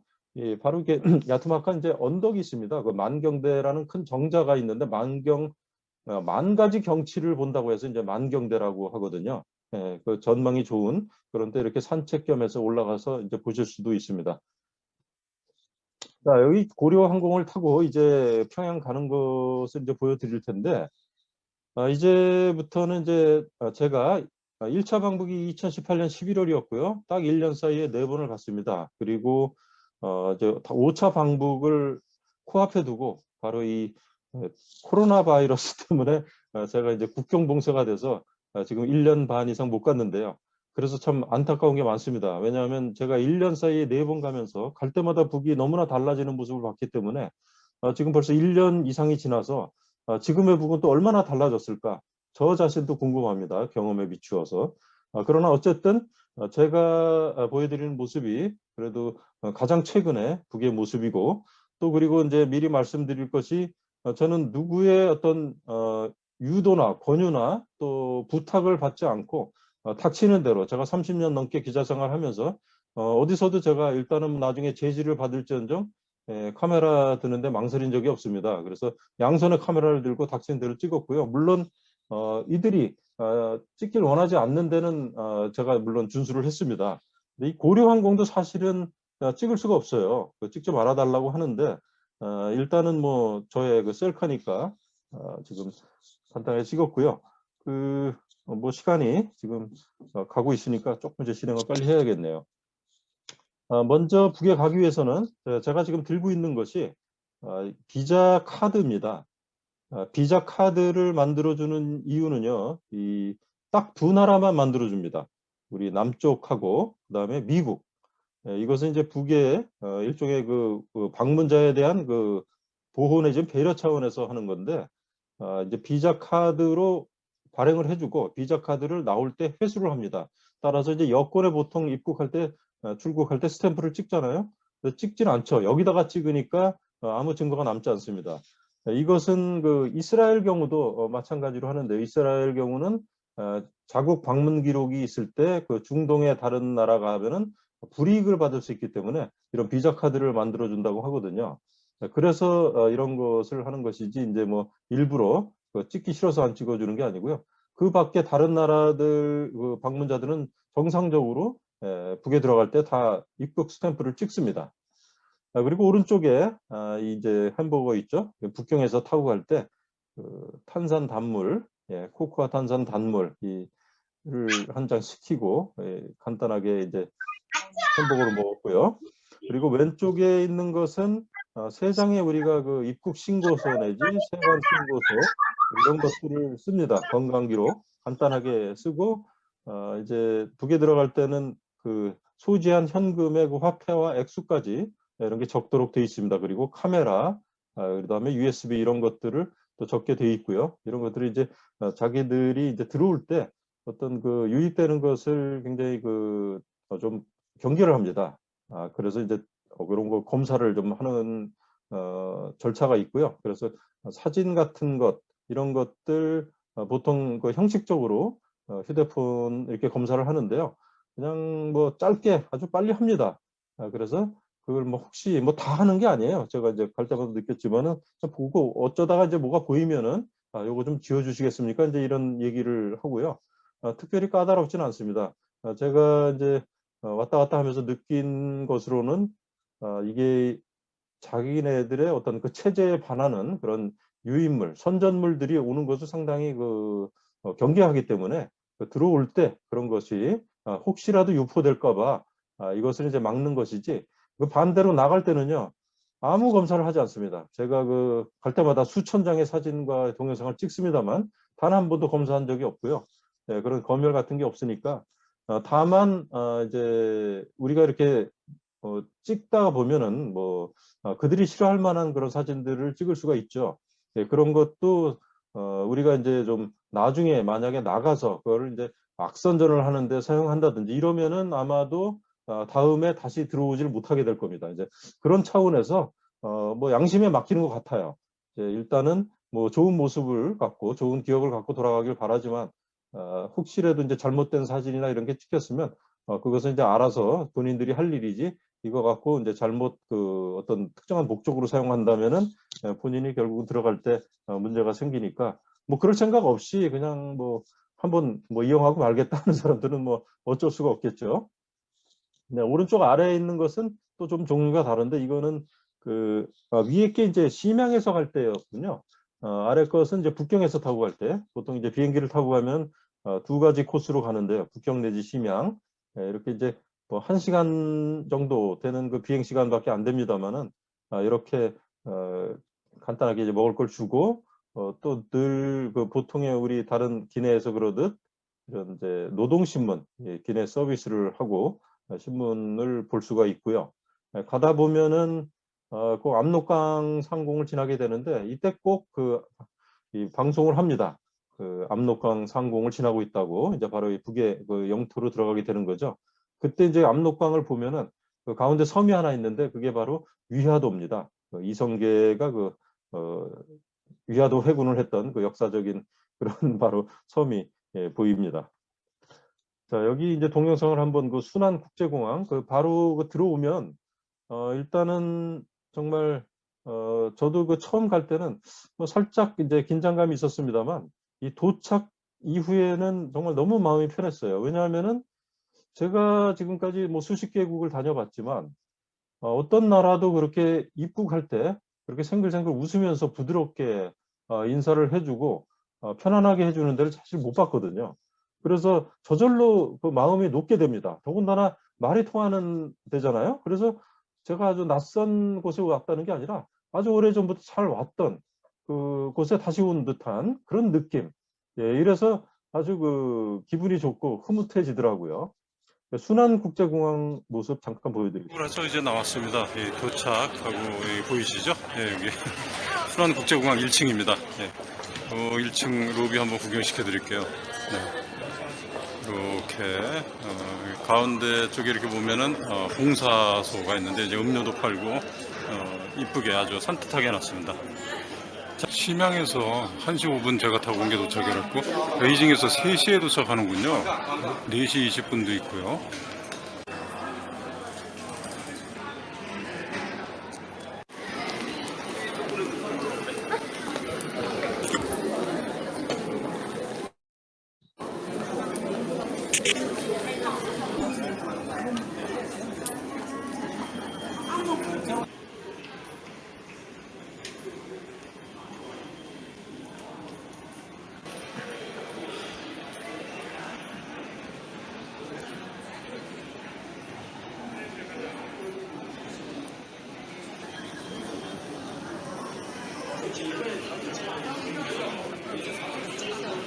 바로 이게 야트막한 이제 언덕이 있습니다. 그 만경대라는 큰 정자가 있는데 만 가지 경치를 본다고 해서 이제 만경대라고 하거든요. 그 전망이 좋은 그런 데 이렇게 산책 겸해서 올라가서 이제 보실 수도 있습니다. 자, 여기 고려 항공을 타고 이제 평양 가는 것을 이제 보여드릴 텐데, 이제부터는 이제 제가 1차 방북이 2018년 11월이었고요. 딱 1년 사이에 4번을 갔습니다. 그리고 이제 5차 방북을 코앞에 두고 바로 이 코로나 바이러스 때문에 제가 이제 국경 봉쇄가 돼서 지금 1년 반 이상 못 갔는데요. 그래서 참 안타까운 게 많습니다. 왜냐하면 제가 1년 사이에 4번 가면서 갈 때마다 북이 너무나 달라지는 모습을 봤기 때문에 지금 벌써 1년 이상이 지나서 지금의 북은 또 얼마나 달라졌을까? 저 자신도 궁금합니다. 경험에 비추어서. 그러나 어쨌든 제가 보여드리는 모습이 그래도 가장 최근의 북의 모습이고, 또 그리고 이제 미리 말씀드릴 것이 저는 누구의 어떤 유도나 권유나 또 부탁을 받지 않고 닥치는 대로 제가 30년 넘게 기자 생활하면서 어디서도 제가 일단은 나중에 제지를 받을지언정 카메라 드는데 망설인 적이 없습니다. 그래서 양손에 카메라를 들고 닥치는 대로 찍었고요. 물론 이들이 찍길 원하지 않는 데는 제가 물론 준수를 했습니다. 근데 이 고려항공도 사실은 찍을 수가 없어요. 찍지 말아달라고 하는데 일단은 뭐 저의 그 셀카니까 지금 간단하게 찍었고요. 그 뭐 시간이 지금 가고 있으니까 조금 이제 진행을 빨리 해야겠네요. 먼저 북에 가기 위해서는 제가 지금 들고 있는 것이 비자 카드입니다. 비자 카드를 만들어주는 이유는요, 딱 두 나라만 만들어줍니다. 우리 남쪽하고 그다음에 미국. 이것은 이제 북의 일종의 그 방문자에 대한 그 보호 내지 배려 차원에서 하는 건데, 이제 비자 카드로 발행을 해주고 비자 카드를 나올 때 회수를 합니다. 따라서 이제 여권에 보통 입국할 때 출국할 때 스탬프를 찍잖아요. 찍지는 않죠. 여기다가 찍으니까 아무 증거가 남지 않습니다. 이것은 그 이스라엘 경우도 마찬가지로 하는데, 이스라엘 경우는 자국 방문 기록이 있을 때 그 중동의 다른 나라 가면은 불이익을 받을 수 있기 때문에 이런 비자 카드를 만들어 준다고 하거든요. 그래서 이런 것을 하는 것이지 이제 뭐 일부러 찍기 싫어서 안 찍어주는 게 아니고요. 그 밖에 다른 나라들 그 방문자들은 정상적으로 북에 들어갈 때 다 입국 스탬프를 찍습니다. 그리고 오른쪽에 이제 햄버거 있죠. 북경에서 타고 갈 때 그 탄산 단물, 코코아 탄산 단물 이를 한 잔 시키고 간단하게 이제 햄버거를 먹었고요. 그리고 왼쪽에 있는 것은 세 장의 우리가 그 입국 신고서 내지 세관 신고서 이런 것들을 씁니다. 건강 기록 간단하게 쓰고 이제 북에 들어갈 때는 그 소지한 현금의 그 화폐와 액수까지 이런 게 적도록 되어 있습니다. 그리고 카메라, 그다음에 USB 이런 것들을 또 적게 되어 있고요. 이런 것들이 이제 자기들이 이제 들어올 때 어떤 그 유입되는 것을 굉장히 그 좀 경계를 합니다. 그래서 이제 그런 거 검사를 좀 하는 절차가 있고요. 그래서 사진 같은 것 이런 것들 보통 그 형식적으로 휴대폰 이렇게 검사를 하는데요. 그냥 뭐 짧게 아주 빨리 합니다. 그래서 그걸 뭐 혹시 뭐 다 하는 게 아니에요. 제가 이제 갈 때마다 느꼈지만은 보고 어쩌다가 이제 뭐가 보이면은 요거 좀 지워주시겠습니까? 이제 이런 얘기를 하고요. 특별히 까다롭지는 않습니다. 제가 이제 왔다 갔다 하면서 느낀 것으로는 이게 자기네들의 어떤 그 체제에 반하는 그런 유인물, 선전물들이 오는 것을 상당히 그 경계하기 때문에 들어올 때 그런 것이 혹시라도 유포될까 봐 이것을 이제 막는 것이지, 그 반대로 나갈 때는요 아무 검사를 하지 않습니다. 제가 그 갈 때마다 수천 장의 사진과 동영상을 찍습니다만 단 한 번도 검사한 적이 없고요. 그런 검열 같은 게 없으니까 다만 이제 우리가 이렇게 찍다가 보면은 뭐 그들이 싫어할 만한 그런 사진들을 찍을 수가 있죠. 그런 것도 우리가 이제 좀 나중에 만약에 나가서 그거를 이제 악선전을 하는데 사용한다든지 이러면은 아마도 다음에 다시 들어오질 못하게 될 겁니다. 이제 그런 차원에서 뭐 양심에 맡기는 것 같아요. 이제 일단은 뭐 좋은 모습을 갖고 좋은 기억을 갖고 돌아가길 바라지만 혹시라도 이제 잘못된 사진이나 이런 게 찍혔으면 그것은 이제 알아서 본인들이 할 일이지, 이거 갖고 이제 잘못 그 어떤 특정한 목적으로 사용한다면은 본인이 결국은 들어갈 때 문제가 생기니까 뭐 그럴 생각 없이 그냥 뭐 한번 뭐 이용하고 말겠다 하는 사람들은 뭐 어쩔 수가 없겠죠. 네, 오른쪽 아래에 있는 것은 또 좀 종류가 다른데 이거는 위에 게 이제 심양에서 갈 때였군요. 아래 것은 이제 북경에서 타고 갈 때, 보통 이제 비행기를 타고 가면 두 가지 코스로 가는데요. 북경 내지 심양. 이렇게 이제 뭐 1시간 정도 되는 그 비행 시간밖에 안 됩니다만은 이렇게 간단하게 이제 먹을 걸 주고 또 늘 그 보통의 우리 다른 기내에서 그러듯 이런 이제 노동신문, 기내 서비스를 하고 신문을 볼 수가 있고요. 가다 보면은 그 압록강 상공을 지나게 되는데 이때 꼭 이 방송을 합니다. 그 압록강 상공을 지나고 있다고 이제 바로 이 북의 그 영토로 들어가게 되는 거죠. 그때 이제 압록강을 보면은 그 가운데 섬이 하나 있는데 그게 바로 위화도입니다. 이성계가 어, 위화도 회군을 했던 그 역사적인 그런 바로 섬이 보입니다. 자, 여기 이제 동영상을 한번 그 순안국제공항 바로 들어오면 일단은 정말 저도 그 처음 갈 때는 뭐 살짝 이제 긴장감이 있었습니다만 이 도착 이후에는 정말 너무 마음이 편했어요. 왜냐하면은 제가 지금까지 뭐 수십 개국을 다녀봤지만 어떤 나라도 그렇게 입국할 때 그렇게 생글생글 웃으면서 부드럽게 인사를 해주고 편안하게 해주는 데를 사실 못 봤거든요. 그래서 저절로 그 마음이 높게 됩니다. 더군다나 말이 통하는 데잖아요. 그래서 제가 아주 낯선 곳에 왔다는 게 아니라 아주 오래전부터 잘 왔던 그 곳에 다시 온 듯한 그런 느낌. 예, 이래서 아주 그 기분이 좋고 흐뭇해지더라고요. 순안국제공항 모습 잠깐 보여드리겠습니다. 그래서 이제 나왔습니다. 예, 도착하고 여기 보이시죠? 예, 여기 순안국제공항 1층입니다. 예, 1층 로비 한번 구경시켜 드릴게요. 이렇게 가운데 쪽에 이렇게 보면은 봉사소가 있는데 이제 음료도 팔고 이쁘게 아주 산뜻하게 해놨습니다. 자, 심양에서 1시 5분 제가 타고 온 게 도착해갖고 베이징에서 3시에 도착하는군요. 4시 20분도 있고요.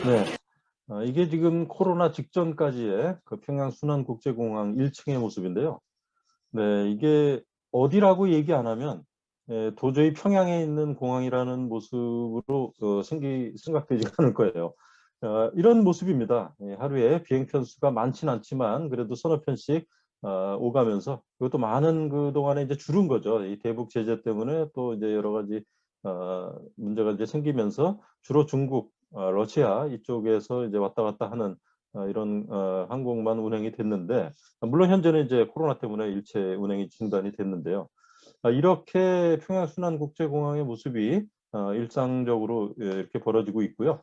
네, 이게 지금 코로나 직전까지의 그 평양 순안국제공항 1층의 모습인데요. 네, 이게 어디라고 얘기 안 하면 도저히 평양에 있는 공항이라는 모습으로 생각되지 않을 거예요. 이런 모습입니다. 하루에 비행 편수가 많지는 않지만 그래도 서너 편씩 오가면서 이것도 많은 그동안에 이제 줄은 거죠. 이 대북 제재 때문에 또 이제 여러 가지 문제가 이제 생기면서 주로 중국, 러시아 이쪽에서 이제 왔다 갔다 하는 이런 항공만 운행이 됐는데 물론 현재는 이제 코로나 때문에 일체 운행이 중단이 됐는데요. 이렇게 평양 순안국제공항의 모습이 일상적으로 이렇게 벌어지고 있고요.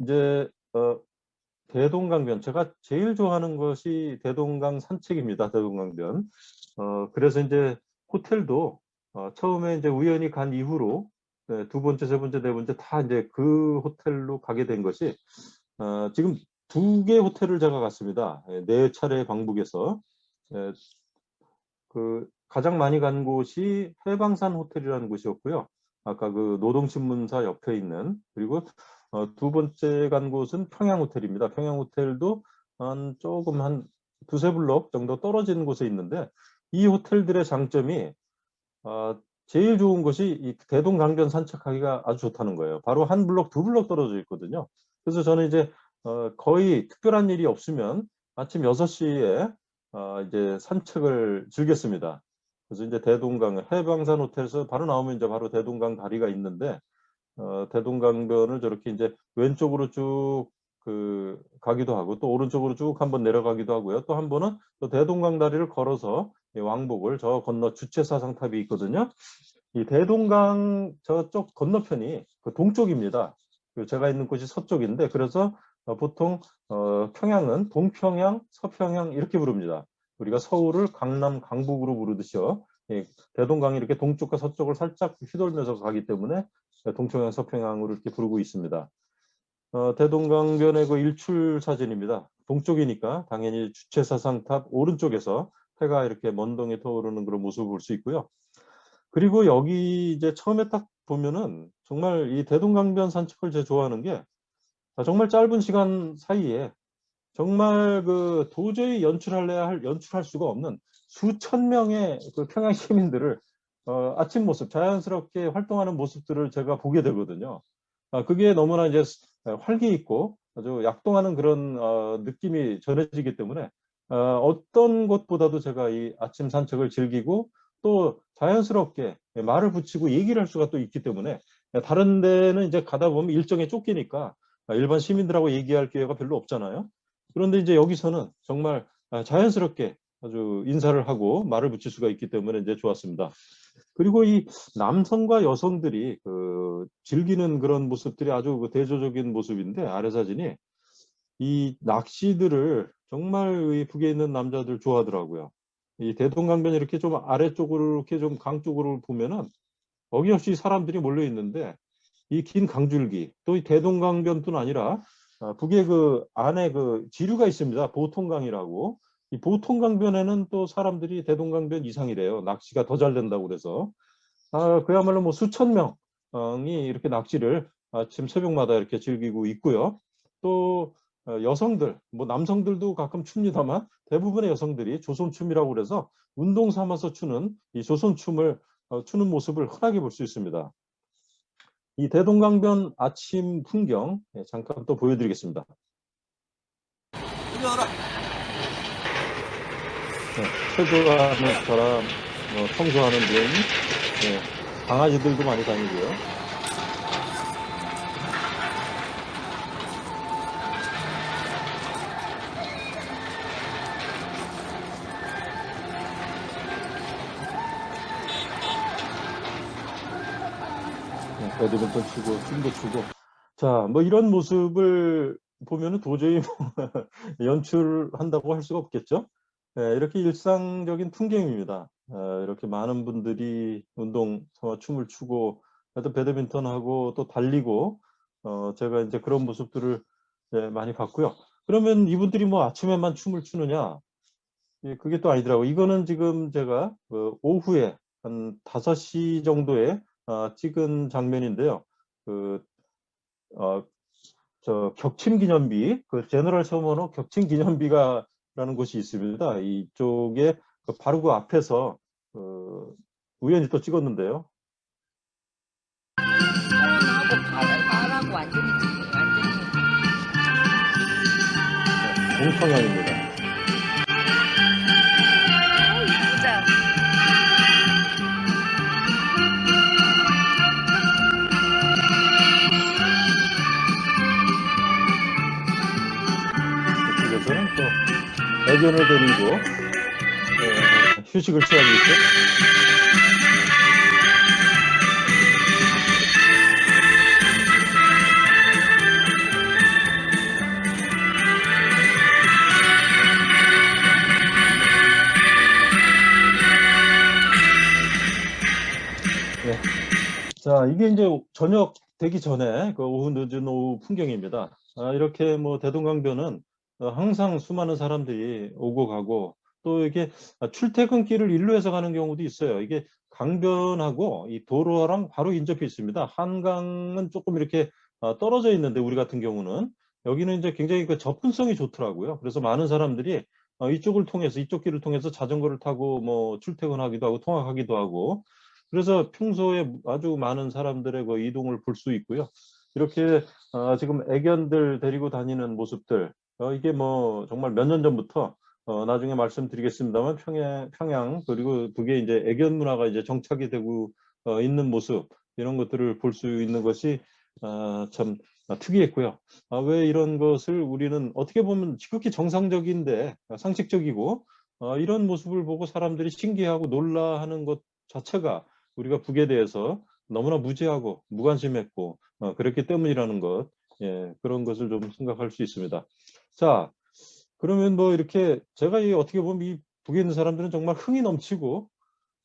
이제 대동강변 제가 제일 좋아하는 것이 대동강 산책입니다. 대동강변. 그래서 이제 호텔도 처음에 이제 우연히 간 이후로 두 번째, 세 번째, 네 번째 다 이제 그 호텔로 가게 된 것이 지금 2개 호텔을 제가 갔습니다. 4차례 방북해서 그 가장 많이 간 곳이 해방산 호텔이라는 곳이었고요. 아까 그 노동신문사 옆에 있는 그리고 두 번째 간 곳은 평양 호텔입니다. 평양 호텔도 조금 한 두세 블록 정도 떨어진 곳에 있는데 이 호텔들의 장점이 제일 좋은 것이 이 대동강변 산책하기가 아주 좋다는 거예요. 바로 한 블록, 두 블록 떨어져 있거든요. 그래서 저는 이제 거의 특별한 일이 없으면 아침 6시에 이제 산책을 즐겼습니다. 그래서 이제 대동강 해방산 호텔에서 바로 나오면 이제 바로 대동강 다리가 있는데 대동강변을 저렇게 이제 왼쪽으로 쭉 가기도 하고 또 오른쪽으로 쭉 한번 내려가기도 하고요. 또 한 번은 또 대동강 다리를 걸어서 왕복을 저 건너 주체사상탑이 있거든요. 이 대동강 저쪽 건너편이 그 동쪽입니다. 제가 있는 곳이 서쪽인데 그래서 보통 평양은 동평양, 서평양 이렇게 부릅니다. 우리가 서울을 강남, 강북으로 부르듯이요. 대동강이 이렇게 동쪽과 서쪽을 살짝 휘돌면서 가기 때문에 동평양, 서평양으로 이렇게 부르고 있습니다. 대동강변의 그 일출 사진입니다. 동쪽이니까 당연히 주체사상탑 오른쪽에서 해가 이렇게 먼동에 떠오르는 그런 모습을 볼 수 있고요. 그리고 여기 이제 처음에 딱 보면은 정말 이 대동강변 산책을 제가 좋아하는 게 정말 짧은 시간 사이에 정말 그 도저히 연출할 수가 없는 수천 명의 그 평양 시민들을 아침 모습, 자연스럽게 활동하는 모습들을 제가 보게 되거든요. 그게 너무나 이제 활기 있고 아주 약동하는 그런 느낌이 전해지기 때문에 어떤 것보다도 제가 이 아침 산책을 즐기고 또 자연스럽게 말을 붙이고 얘기를 할 수가 또 있기 때문에 다른 데는 이제 가다 보면 일정에 쫓기니까 일반 시민들하고 얘기할 기회가 별로 없잖아요. 그런데 이제 여기서는 정말 자연스럽게 아주 인사를 하고 말을 붙일 수가 있기 때문에 이제 좋았습니다. 그리고 이 남성과 여성들이 그 즐기는 그런 모습들이 아주 그 대조적인 모습인데 아래 사진이 이 낚시들을 정말 이 북에 있는 남자들 좋아하더라고요. 이 대동강변 이렇게 좀 아래쪽으로 이렇게 좀 강 쪽으로 보면은 어김없이 사람들이 몰려 있는데 이 긴 강줄기 또 이 대동강변뿐 아니라 북에 그 안에 그 지류가 있습니다. 보통강이라고. 이 보통강변에는 또 사람들이 대동강변 이상이래요. 낚시가 더 잘 된다고 그래서 그야말로 뭐 수천 명이 이렇게 낚시를 아침 새벽마다 이렇게 즐기고 있고요. 또 여성들, 뭐 남성들도 가끔 춥니다만 대부분의 여성들이 조선춤이라고 그래서 운동 삼아서 추는 이 조선춤을 추는 모습을 흔하게 볼 수 있습니다. 이 대동강변 아침 풍경 잠깐 또 보여드리겠습니다. 체조하는 사람, 청소하는 분, 강아지들도 많이 다니고요. 배드민턴 치고 춤도 추고 자, 뭐 이런 모습을 보면은 도저히 연출한다고 할 수가 없겠죠. 이렇게 일상적인 풍경입니다. 이렇게 많은 분들이 운동 삼아 춤을 추고 또 배드민턴 하고 또 달리고 제가 이제 그런 모습들을 많이 봤고요. 그러면 이분들이 뭐 아침에만 춤을 추느냐? 그게 또 아니더라고요. 이거는 지금 제가 오후에 한 5시 정도에 찍은 장면인데요. 저 격침기념비, 그 제너럴 서머너 격침기념비가라는 곳이 있습니다. 이쪽에 바로 그 앞에서 우연히 또 찍었는데요. 하고 완전히 동청양입니다. 이쁘다. 이쪽에서는 또 애견을 데리고 휴식을 취하고 있죠. 자, 이게 이제 저녁 되기 전에 그 오후 늦은 오후 풍경입니다. 이렇게 뭐 대동강변은 항상 수많은 사람들이 오고 가고 또 이게 출퇴근길을 일로해서 가는 경우도 있어요. 이게 강변하고 이 도로랑 바로 인접해 있습니다. 한강은 조금 이렇게 떨어져 있는데 우리 같은 경우는 여기는 이제 굉장히 그 접근성이 좋더라고요. 그래서 많은 사람들이 이쪽을 통해서 이쪽 길을 통해서 자전거를 타고 뭐 출퇴근하기도 하고 통학하기도 하고 그래서 평소에 아주 많은 사람들의 그 이동을 볼 수 있고요. 이렇게 지금 애견들 데리고 다니는 모습들 이게 뭐 정말 몇 년 전부터 나중에 말씀드리겠습니다만 평양 그리고 북에 이제 애견 문화가 이제 정착이 되고 있는 모습 이런 것들을 볼 수 있는 것이 참 특이했고요. 왜 이런 것을 우리는 어떻게 보면 지극히 정상적인데 상식적이고 이런 모습을 보고 사람들이 신기해하고 놀라하는 것 자체가 우리가 북에 대해서 너무나 무지하고 무관심했고 그랬기 때문이라는 것 예, 그런 것을 좀 생각할 수 있습니다. 자, 그러면 뭐 이렇게 제가 이 어떻게 보면 이 북에 있는 사람들은 정말 흥이 넘치고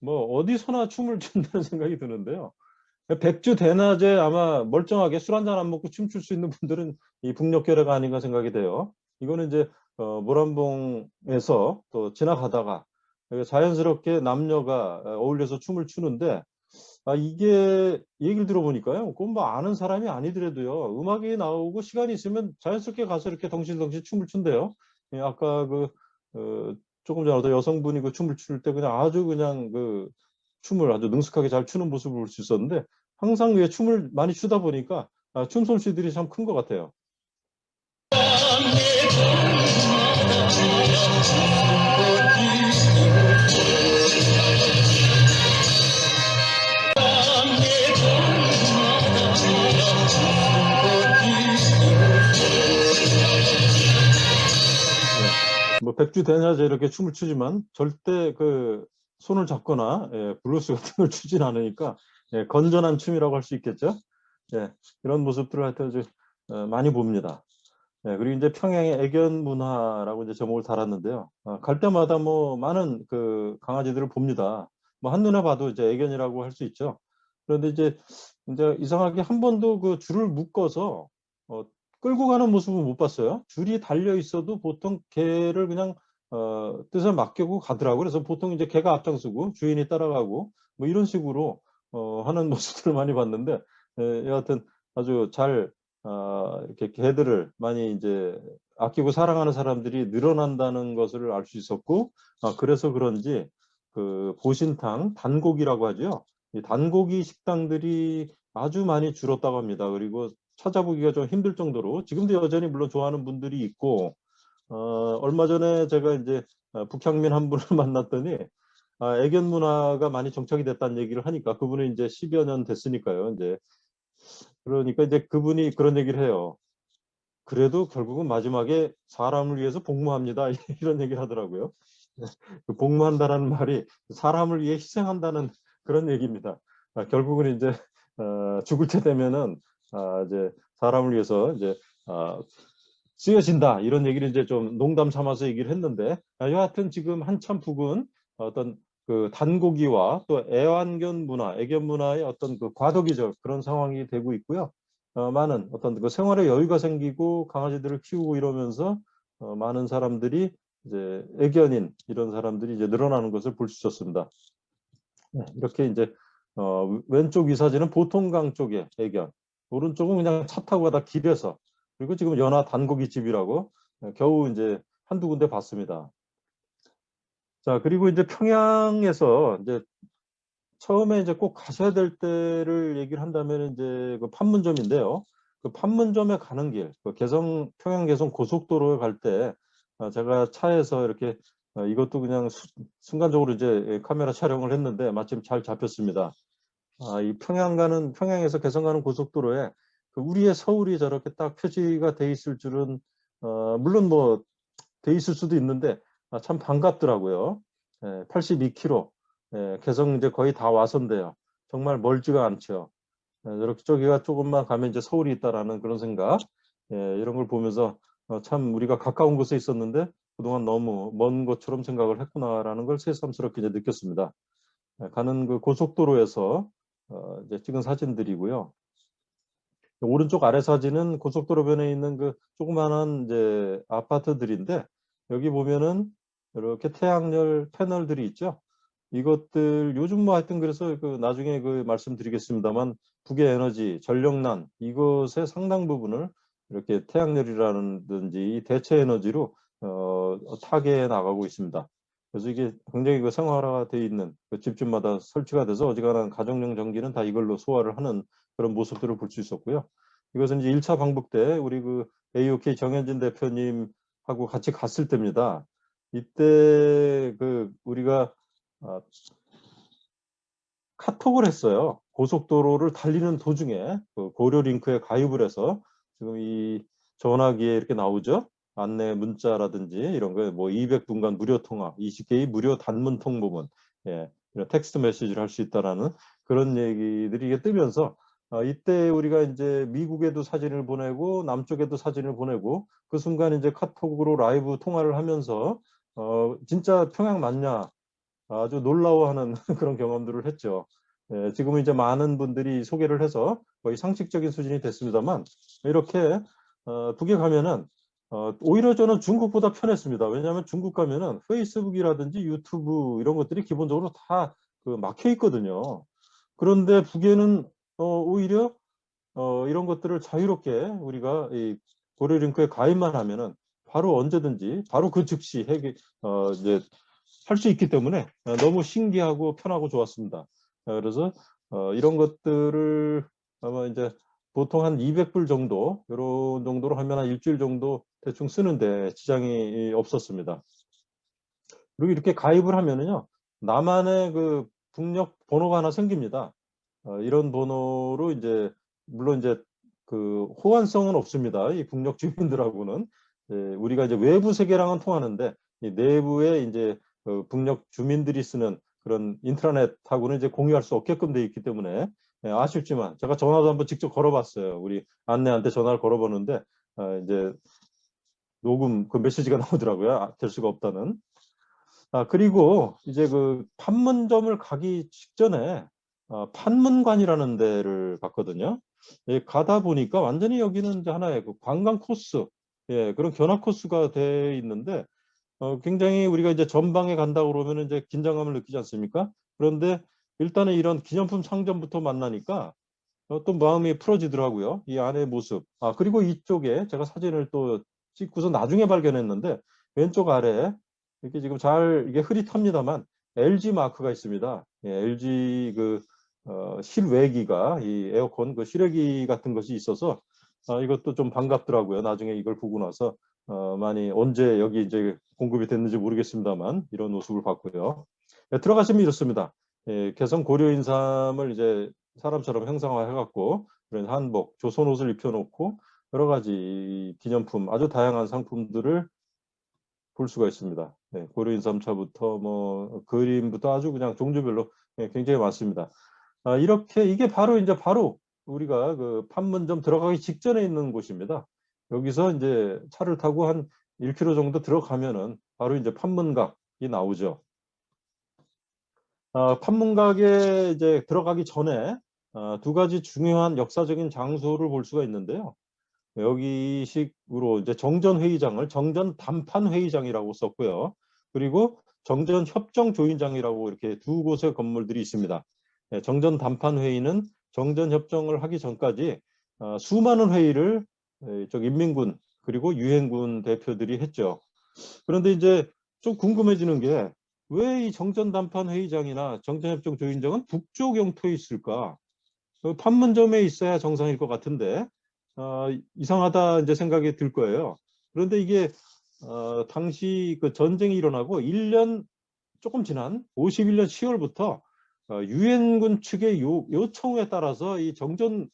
뭐 어디서나 춤을 춘다는 생각이 드는데요. 백주 대낮에 아마 멀쩡하게 술 한잔 안 먹고 춤출 수 있는 분들은 이 북녘계래가 아닌가 생각이 돼요. 이거는 이제 모란봉에서 또 지나가다가 자연스럽게 남녀가 어울려서 춤을 추는데 이게 얘기를 들어보니까요. 그건 뭐 아는 사람이 아니더라도요. 음악이 나오고 시간이 있으면 자연스럽게 가서 이렇게 덩실덩실 춤을 춘대요. 예, 아까 조금 전에 어떤 여성분이 그 춤을 출 때 그냥 아주 그냥 그 춤을 아주 능숙하게 잘 추는 모습을 볼 수 있었는데 항상 그 춤을 많이 추다 보니까 춤 솜씨들이 참 큰 것 같아요. 뭐 백주 대낮에 이렇게 춤을 추지만 절대 그 손을 잡거나 블루스 같은 걸 추진 않으니까 건전한 춤이라고 할 수 있겠죠. 이런 모습들을 하여튼 아주 많이 봅니다. 그리고 이제 평양의 애견 문화라고 이제 제목을 달았는데요. 갈 때마다 뭐 많은 그 강아지들을 봅니다. 뭐 한눈에 봐도 이제 애견이라고 할 수 있죠. 그런데 이제 이상하게 한 번도 그 줄을 묶어서 어, 끌고 가는 모습은 못 봤어요. 줄이 달려 있어도 보통 개를 그냥 뜻에 맡기고 가더라고요. 그래서 보통 이제 개가 앞장서고 주인이 따라가고 뭐 이런 식으로 하는 모습들을 많이 봤는데 여하튼 아주 잘 이렇게 개들을 많이 이제 아끼고 사랑하는 사람들이 늘어난다는 것을 알 수 있었고 그래서 그런지 그 보신탕 단고기라고 하죠. 이 단고기 식당들이 아주 많이 줄었다고 합니다. 그리고 찾아보기가 좀 힘들 정도로 지금도 여전히 물론 좋아하는 분들이 있고 얼마 전에 제가 이제 북향민 한 분을 만났더니 애견 문화가 많이 정착이 됐다는 얘기를 하니까 그분은 이제 10여 년 됐으니까요. 이제 그러니까 이제 그분이 그런 얘기를 해요. 그래도 결국은 마지막에 사람을 위해서 복무합니다. 이런 얘기를 하더라고요. 그 복무한다라는 말이 사람을 위해 희생한다는 그런 얘기입니다. 결국은 이제 죽을 때 되면은 이제 사람을 위해서 이제 쓰여진다 이런 얘기를 이제 좀 농담 삼아서 얘기를 했는데 여하튼 지금 한참 북은 어떤 그 단고기와 또 애완견 문화, 애견 문화의 어떤 그 과도기적 그런 상황이 되고 있고요. 많은 어떤 그 생활에 여유가 생기고 강아지들을 키우고 이러면서 많은 사람들이 이제 애견인 이런 사람들이 이제 늘어나는 것을 볼 수 있었습니다. 이렇게 이제 왼쪽 이 사진은 보통강 쪽의 애견, 오른쪽은 그냥 차 타고 가다 길에서 그리고 지금 연화 단고기집이라고 겨우 이제 한두 군데 봤습니다. 자, 그리고 이제 평양에서 이제 처음에 이제 꼭 가셔야 될 때를 얘기를 한다면 이제 그 판문점인데요. 그 판문점에 가는 길, 그 평양 개성 고속도로에 갈 때 제가 차에서 이렇게 이것도 그냥 순간적으로 이제 카메라 촬영을 했는데 마침 잘 잡혔습니다. 이 평양에서 개성 가는 고속도로에 그 우리의 서울이 저렇게 딱 표시가 돼 있을 줄은 물론 뭐 돼 있을 수도 있는데 참 반갑더라고요. 82km 개성 이제 거의 다 와서인데요. 정말 멀지가 않죠. 이렇게 저기가 조금만 가면 이제 서울이 있다라는 그런 생각 이런 걸 보면서 참 우리가 가까운 곳에 있었는데 그동안 너무 먼 것처럼 생각을 했구나라는 걸 새삼스럽게 이제 느꼈습니다. 가는 그 고속도로에서 이제 찍은 사진들이고요. 오른쪽 아래 사진은 고속도로변에 있는 그 조그마한 이제 아파트들인데 여기 보면은 이렇게 태양열 패널들이 있죠. 이것들 요즘 뭐 하여튼 그래서 그 나중에 그 말씀드리겠습니다만 북의 에너지 전력난 이것의 상당 부분을 이렇게 태양열이라든지 대체 에너지로 타개해 나가고 있습니다. 그래서 이게 굉장히 그 생활화되어 있는 그 집집마다 설치가 돼서 어지간한 가정용 전기는 다 이걸로 소화를 하는 그런 모습들을 볼 수 있었고요. 이것은 이제 1차 방북 때 우리 그 AOK 정현진 대표님하고 같이 갔을 때입니다. 이때 그 우리가 카톡을 했어요. 고속도로를 달리는 도중에 그 고려 링크에 가입을 해서 지금 이 전화기에 이렇게 나오죠. 안내 문자라든지 이런 거 뭐 200분간 무료 통화, 20개의 무료 단문 통보문, 이런 텍스트 메시지를 할 수 있다라는 그런 얘기들이 이게 뜨면서 이때 우리가 이제 미국에도 사진을 보내고 남쪽에도 사진을 보내고 그 순간 이제 카톡으로 라이브 통화를 하면서 진짜 평양 맞냐 아주 놀라워하는 그런 경험들을 했죠. 예, 지금은 이제 많은 분들이 소개를 해서 거의 상식적인 수준이 됐습니다만 이렇게 북에 가면은 오히려 저는 중국보다 편했습니다. 왜냐하면 중국 가면은 페이스북이라든지 유튜브 이런 것들이 기본적으로 다 그 막혀 있거든요. 그런데 북에는 오히려 이런 것들을 자유롭게 우리가 이 고려링크에 가입만 하면은 바로 언제든지 바로 그 즉시 이제 할 수 있기 때문에 너무 신기하고 편하고 좋았습니다. 그래서 이런 것들을 아마 이제 보통 한 200불 정도 이런 정도로 하면 한 일주일 정도 대충 쓰는데 지장이 없었습니다. 그리고 이렇게 가입을 하면은요 나만의 그 북녘 번호가 하나 생깁니다. 이런 번호로 이제 물론 이제 그 호환성은 없습니다. 이 북녘 주민들하고는 우리가 이제 외부 세계랑은 통하는데 이 내부에 이제 북녘 주민들이 쓰는 그런 인트라넷하고는 이제 공유할 수 없게끔 돼 있기 때문에 아쉽지만 제가 전화도 한번 직접 걸어봤어요. 우리 안내한테 전화를 걸어보는데 이제 녹음 그 메시지가 나오더라고요. 될 수가 없다는. 그리고 이제 그 판문점을 가기 직전에 판문관이라는 데를 갔거든요. 예, 가다 보니까 완전히 여기는 이제 하나의 그 관광 코스, 예, 그런 견학 코스가 돼 있는데 굉장히 우리가 이제 전방에 간다고 그러면 이제 긴장감을 느끼지 않습니까? 그런데 일단은 이런 기념품 상점부터 만나니까 또 마음이 풀어지더라고요. 이 안의 모습. 그리고 이쪽에 제가 사진을 또 찍고서 나중에 발견했는데 왼쪽 아래 이렇게 지금 잘 이게 흐릿합니다만 LG 마크가 있습니다. 예, LG 그 실외기가 이 에어컨 그 실외기 같은 것이 있어서 이것도 좀 반갑더라고요. 나중에 이걸 보고 나서 많이 언제 여기 이제 공급이 됐는지 모르겠습니다만 이런 모습을 봤고요. 예, 들어가시면 이렇습니다. 예, 개성 고려인삼을 이제 사람처럼 형상화해갖고 그런 한복, 조선 옷을 입혀놓고 여러 가지 기념품, 아주 다양한 상품들을 볼 수가 있습니다. 네, 고려인삼차부터 뭐 그림부터 아주 그냥 종류별로 굉장히 많습니다. 이렇게 이게 바로 이제 바로 우리가 그 판문점 들어가기 직전에 있는 곳입니다. 여기서 이제 차를 타고 한 1km 정도 들어가면은 바로 이제 판문각이 나오죠. 판문각에 이제 들어가기 전에 두 가지 중요한 역사적인 장소를 볼 수가 있는데요. 여기식으로 이제 정전회의장을 정전담판회의장이라고 썼고요. 그리고 정전협정조인장이라고 이렇게 두 곳의 건물들이 있습니다. 정전담판회의는 정전협정을 하기 전까지 수많은 회의를 쪽 인민군 그리고 유엔군 대표들이 했죠. 그런데 이제 좀 궁금해지는 게 왜 이 정전담판회의장이나 정전협정조인장은 북쪽 영토에 있을까? 판문점에 있어야 정상일 것 같은데 이상하다 이제 생각이 들 거예요. 그런데 이게 당시 그 전쟁이 일어나고 1년 조금 지난 51년 10월부터 유엔군 측의 요청에 따라서 이 정전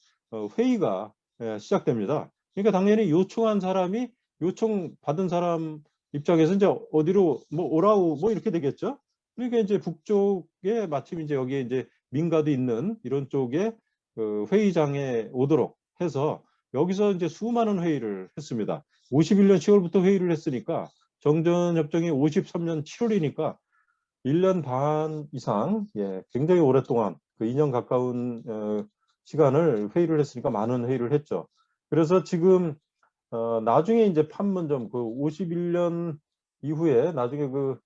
회의가 시작됩니다. 그러니까 당연히 요청한 사람이 요청 받은 사람 입장에서 이제 어디로 뭐 오라우 뭐 이렇게 되겠죠. 그러니까 이제 북쪽에 마침 이제 여기에 이제 민가도 있는 이런 쪽에 그 회의장에 오도록 해서 여기서 이제 수많은 회의를 했습니다. 51년 10월부터 회의를 했으니까 정전협정이 53년 7월이니까 1년 반 이상, 예, 굉장히 오랫동안 그 2년 가까운 시간을 회의를 했으니까 많은 회의를 했죠. 그래서 지금 나중에 이제 판문점 그 51년 이후에 나중에 그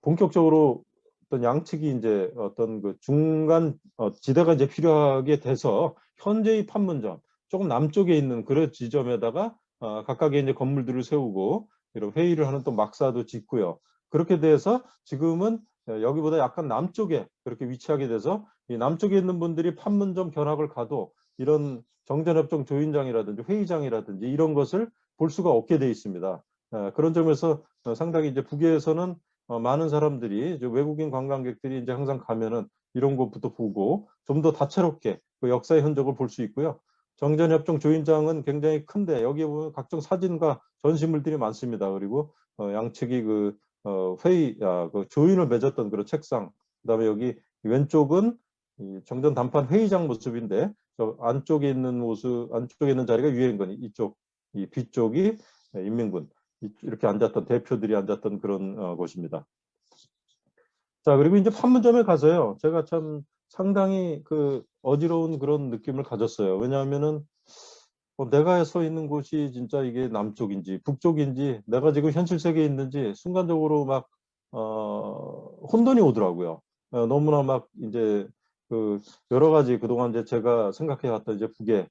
본격적으로 어떤 양측이 이제 어떤 그 중간 지대가 이제 필요하게 돼서 현재의 판문점 조금 남쪽에 있는 그런 지점에다가 각각의 이제 건물들을 세우고 이런 회의를 하는 또 막사도 짓고요. 그렇게 돼서 지금은 여기보다 약간 남쪽에 그렇게 위치하게 돼서 이 남쪽에 있는 분들이 판문점 견학을 가도 이런 정전협정 조인장이라든지 회의장이라든지 이런 것을 볼 수가 없게 돼 있습니다. 그런 점에서 상당히 이제 북에서는 많은 사람들이 이제 외국인 관광객들이 이제 항상 가면은 이런 것부터 보고 좀 더 다채롭게 그 역사의 흔적을 볼 수 있고요. 정전협정 조인장은 굉장히 큰데 여기에 보면 각종 사진과 전시물들이 많습니다. 그리고 양측이 그 회의, 그 조인을 맺었던 그런 책상, 그다음에 여기 왼쪽은 이 정전 단판 회의장 모습인데 저 안쪽에 있는 모습, 안쪽에 있는 자리가 유엔군, 이쪽 이 뒤쪽이 인민군, 이렇게 앉았던 대표들이 앉았던 그런 곳입니다. 자, 그리고 이제 판문점에 가서요, 제가 참 상당히 그 어지러운 그런 느낌을 가졌어요. 왜냐하면은 내가 서 있는 곳이 진짜 이게 남쪽인지 북쪽인지, 내가 지금 현실 세계에 있는지 순간적으로 막 혼돈이 오더라고요. 너무나 막 이제 그 여러 가지 그동안 이제 제가 생각해왔던 이제 북의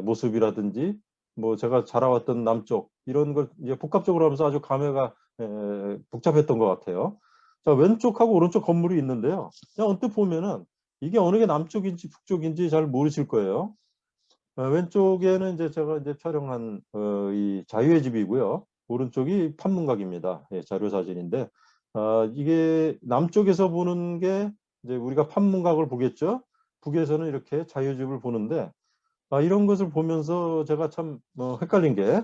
모습이라든지, 뭐 제가 자라왔던 남쪽, 이런 걸 이제 복합적으로 하면서 아주 감회가 복잡했던 것 같아요. 자, 왼쪽하고 오른쪽 건물이 있는데요. 그냥 언뜻 보면은 이게 어느 게 남쪽인지 북쪽인지 잘 모르실 거예요. 왼쪽에는 이제 제가 이제 촬영한 이 자유의 집이고요. 오른쪽이 판문각입니다. 예, 자료 사진인데, 이게 남쪽에서 보는 게 이제 우리가 판문각을 보겠죠. 북에서는 이렇게 자유집을 보는데, 이런 것을 보면서 제가 참 헷갈린 게,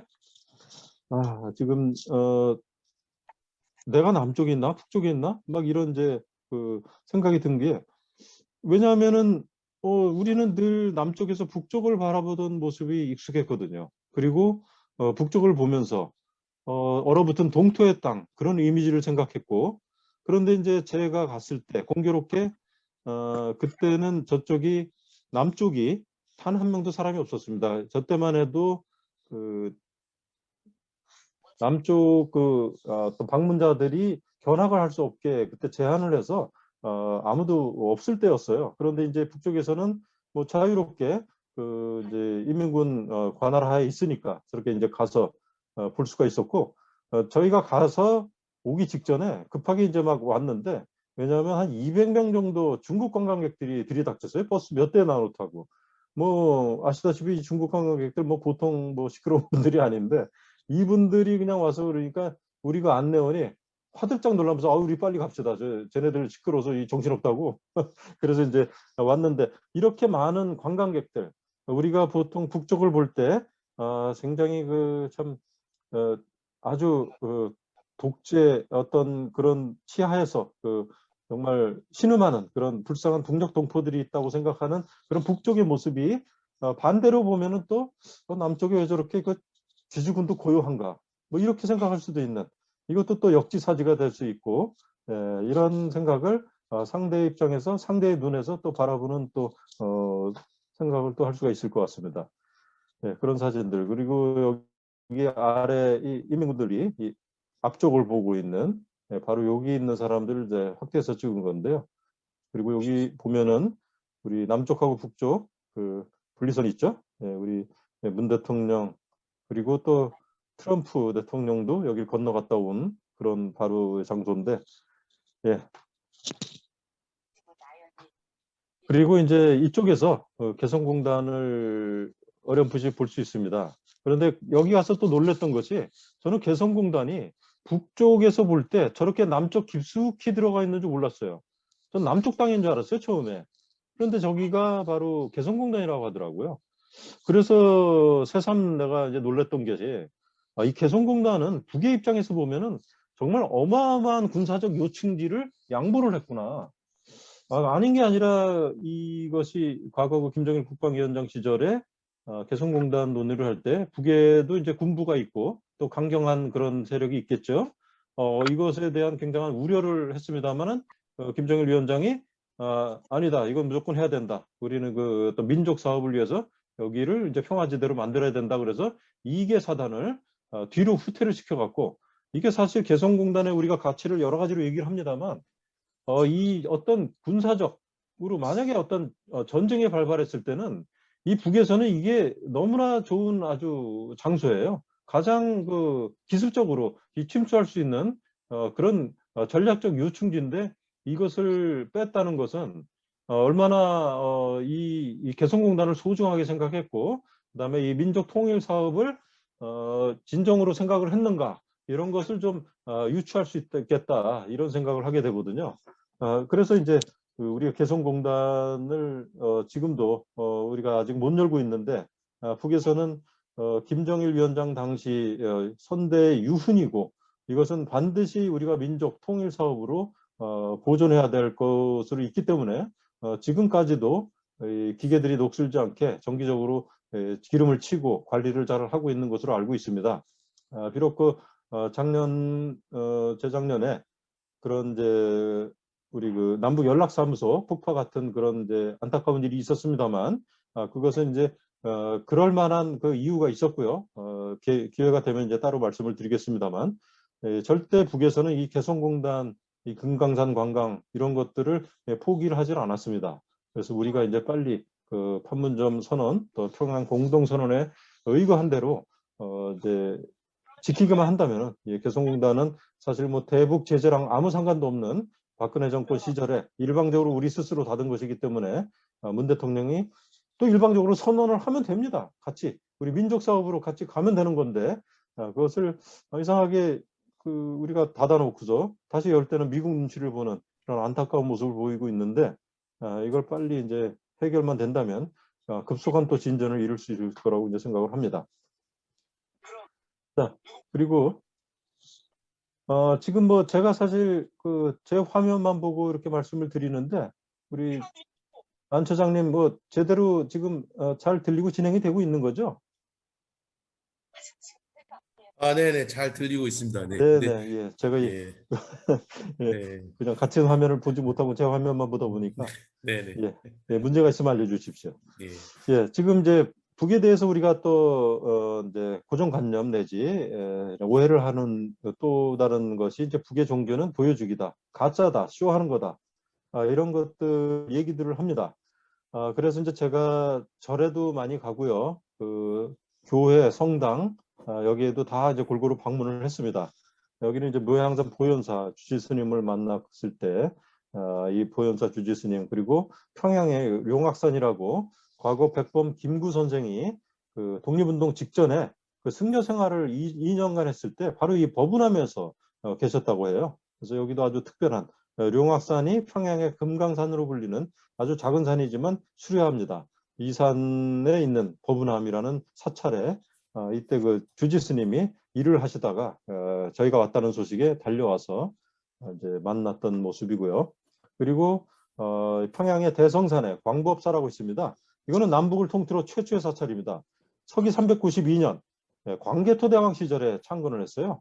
지금 내가 남쪽에 있나 북쪽에 있나 막 이런 이제 그 생각이 든 게, 왜냐하면은 우리는 늘 남쪽에서 북쪽을 바라보던 모습이 익숙했거든요. 그리고 북쪽을 보면서 얼어붙은 동토의 땅, 그런 이미지를 생각했고, 그런데 이제 제가 갔을 때 공교롭게 그때는 저쪽이, 남쪽이 단 한 명도 사람이 없었습니다. 저 때만 해도 그 남쪽 그 어떤 방문자들이 견학을 할 수 없게 그때 제한을 해서 아무도 없을 때였어요. 그런데 이제 북쪽에서는 뭐 자유롭게 그 이제 인민군 관할하에 있으니까 저렇게 이제 가서 볼 수가 있었고, 저희가 가서 오기 직전에 급하게 이제 막 왔는데, 왜냐하면 한 200명 정도 중국 관광객들이 들이닥쳤어요. 버스 몇 대 나눠 타고. 뭐 아시다시피 중국 관광객들 뭐 보통 뭐 시끄러운 분들이 아닌데, 이분들이 그냥 와서 그러니까 우리가 안내원이 화들짝 놀라면서 우리 빨리 갑시다. 쟤네들 시끄러워서 이 정신없다고. 그래서 이제 왔는데, 이렇게 많은 관광객들, 우리가 보통 북쪽을 볼 때 굉장히 그 참 아주 독재 어떤 그런 치하에서 그 정말 신음하는 그런 불쌍한 동력 동포들이 있다고 생각하는 그런 북쪽의 모습이, 반대로 보면은 또 남쪽에 왜 저렇게 그 기주군도 고요한가, 뭐 이렇게 생각할 수도 있는, 이것도 또 역지사지가 될 수 있고, 이런 생각을 상대 입장에서, 상대의 눈에서 또 바라보는 또 생각을 또 할 수가 있을 것 같습니다. 그런 사진들, 그리고 여기 아래 이 인민군들이 이 앞쪽을 보고 있는, 바로 여기 있는 사람들을 이제 확대해서 찍은 건데요. 그리고 여기 보면은 우리 남쪽하고 북쪽 그 분리선 있죠? 우리 문 대통령, 그리고 또 트럼프 대통령도 여길 건너갔다 온 그런 바로 장소인데, 예. 그리고 이제 이쪽에서 개성공단을 어렴풋이 볼 수 있습니다. 그런데 여기 와서 또 놀랬던 것이, 저는 개성공단이 북쪽에서 볼 때 저렇게 남쪽 깊숙이 들어가 있는 줄 몰랐어요. 전 남쪽 땅인 줄 알았어요, 처음에. 그런데 저기가 바로 개성공단이라고 하더라고요. 그래서 새삼 내가 이제 놀랬던 것이, 이 개성공단은 북의 입장에서 보면은 정말 어마어마한 군사적 요충지를 양보를 했구나. 아닌 게 아니라 이것이 과거 그 김정일 국방위원장 시절에 개성공단 논의를 할 때 북에도 이제 군부가 있고 또 강경한 그런 세력이 있겠죠. 이것에 대한 굉장한 우려를 했습니다마는 김정일 위원장이 아니다, 이건 무조건 해야 된다. 우리는 그 어떤 민족 사업을 위해서 여기를 이제 평화지대로 만들어야 된다. 그래서 이계 사단을 뒤로 후퇴를 시켜갖고, 이게 사실 개성공단의 우리가 가치를 여러 가지로 얘기를 합니다만, 이 어떤 군사적으로 만약에 어떤 전쟁에 발발했을 때는 이 북에서는 이게 너무나 좋은 아주 장소예요. 가장 그 기술적으로 이 침투할 수 있는 그런 전략적 요충지인데, 이것을 뺐다는 것은 얼마나 이 개성공단을 소중하게 생각했고, 그다음에 이 민족 통일 사업을 진정으로 생각을 했는가, 이런 것을 좀 유추할 수 있겠다, 이런 생각을 하게 되거든요. 그래서 이제 우리가 개성공단을 지금도 우리가 아직 못 열고 있는데, 북에서는 김정일 위원장 당시 선대 유훈이고, 이것은 반드시 우리가 민족 통일 사업으로 보존해야 될 것으로 있기 때문에 지금까지도 이 기계들이 녹슬지 않게 정기적으로 기름을 치고 관리를 잘 하고 있는 것으로 알고 있습니다. 비록 그 재작년에 그런 이제 우리 그 남북 연락사무소 폭파 같은 그런 이제 안타까운 일이 있었습니다만, 그것은 이제 그럴 만한 그 이유가 있었고요. 기회가 되면 이제 따로 말씀을 드리겠습니다만, 절대 북에서는 이 개성공단, 이 금강산 관광 이런 것들을 포기를 하질 않았습니다. 그래서 우리가 이제 빨리 그 판문점 선언, 또 평양 공동 선언에 의거한 대로 이제 지키기만 한다면, 개성공단은 사실 뭐 대북 제재랑 아무 상관도 없는 박근혜 정권 시절에 일방적으로 우리 스스로 닫은 것이기 때문에 문 대통령이 또 일방적으로 선언을 하면 됩니다. 같이 우리 민족 사업으로 같이 가면 되는 건데, 그것을 이상하게 우리가 닫아놓고서 다시 열 때는 미국 눈치를 보는 그런 안타까운 모습을 보이고 있는데, 이걸 빨리 이제 해결만 된다면 급속한 또 진전을 이룰 수 있을 거라고 이제 생각을 합니다. 자, 그리고 지금 뭐 제가 사실 제 화면만 보고 이렇게 말씀을 드리는데, 우리 안 처장님 뭐 제대로 지금 잘 들리고 진행이 되고 있는 거죠? 네네, 잘 들리고 있습니다. 네. 네네, 근데, 예, 제가 예, 네, 그냥 같은 화면을 보지 못하고 제 화면만 보다 보니까 네네, 문제가 있으면 알려주십시오. 예, 지금 이제 북에 대해서 우리가 또 이제 고정관념 내지 오해를 하는 또 다른 것이, 이제 북의 종교는 보여주기다, 가짜다, 쇼하는 거다, 이런 것들 얘기들을 합니다. 그래서 이제 제가 절에도 많이 가고요, 교회, 성당, 여기에도 다 이제 골고루 방문을 했습니다. 여기는 이제 묘향산 보현사 주지 스님을 만났을 때, 이 보현사 주지 스님, 그리고 평양의 용악산이라고 과거 백범 김구 선생이 그 독립운동 직전에 그 승려 생활을 2년간 했을 때 바로 이 법운함에서 계셨다고 해요. 그래서 여기도 아주 특별한 용악산이 평양의 금강산으로 불리는 아주 작은 산이지만 수려합니다. 이 산에 있는 법운함이라는 사찰에 이때 그 주지 스님이 일을 하시다가 저희가 왔다는 소식에 달려와서 이제 만났던 모습이고요. 그리고 평양의 대성산에 광법사라고 있습니다. 이거는 남북을 통틀어 최초의 사찰입니다. 서기 392년 광개토대왕 시절에 창건을 했어요.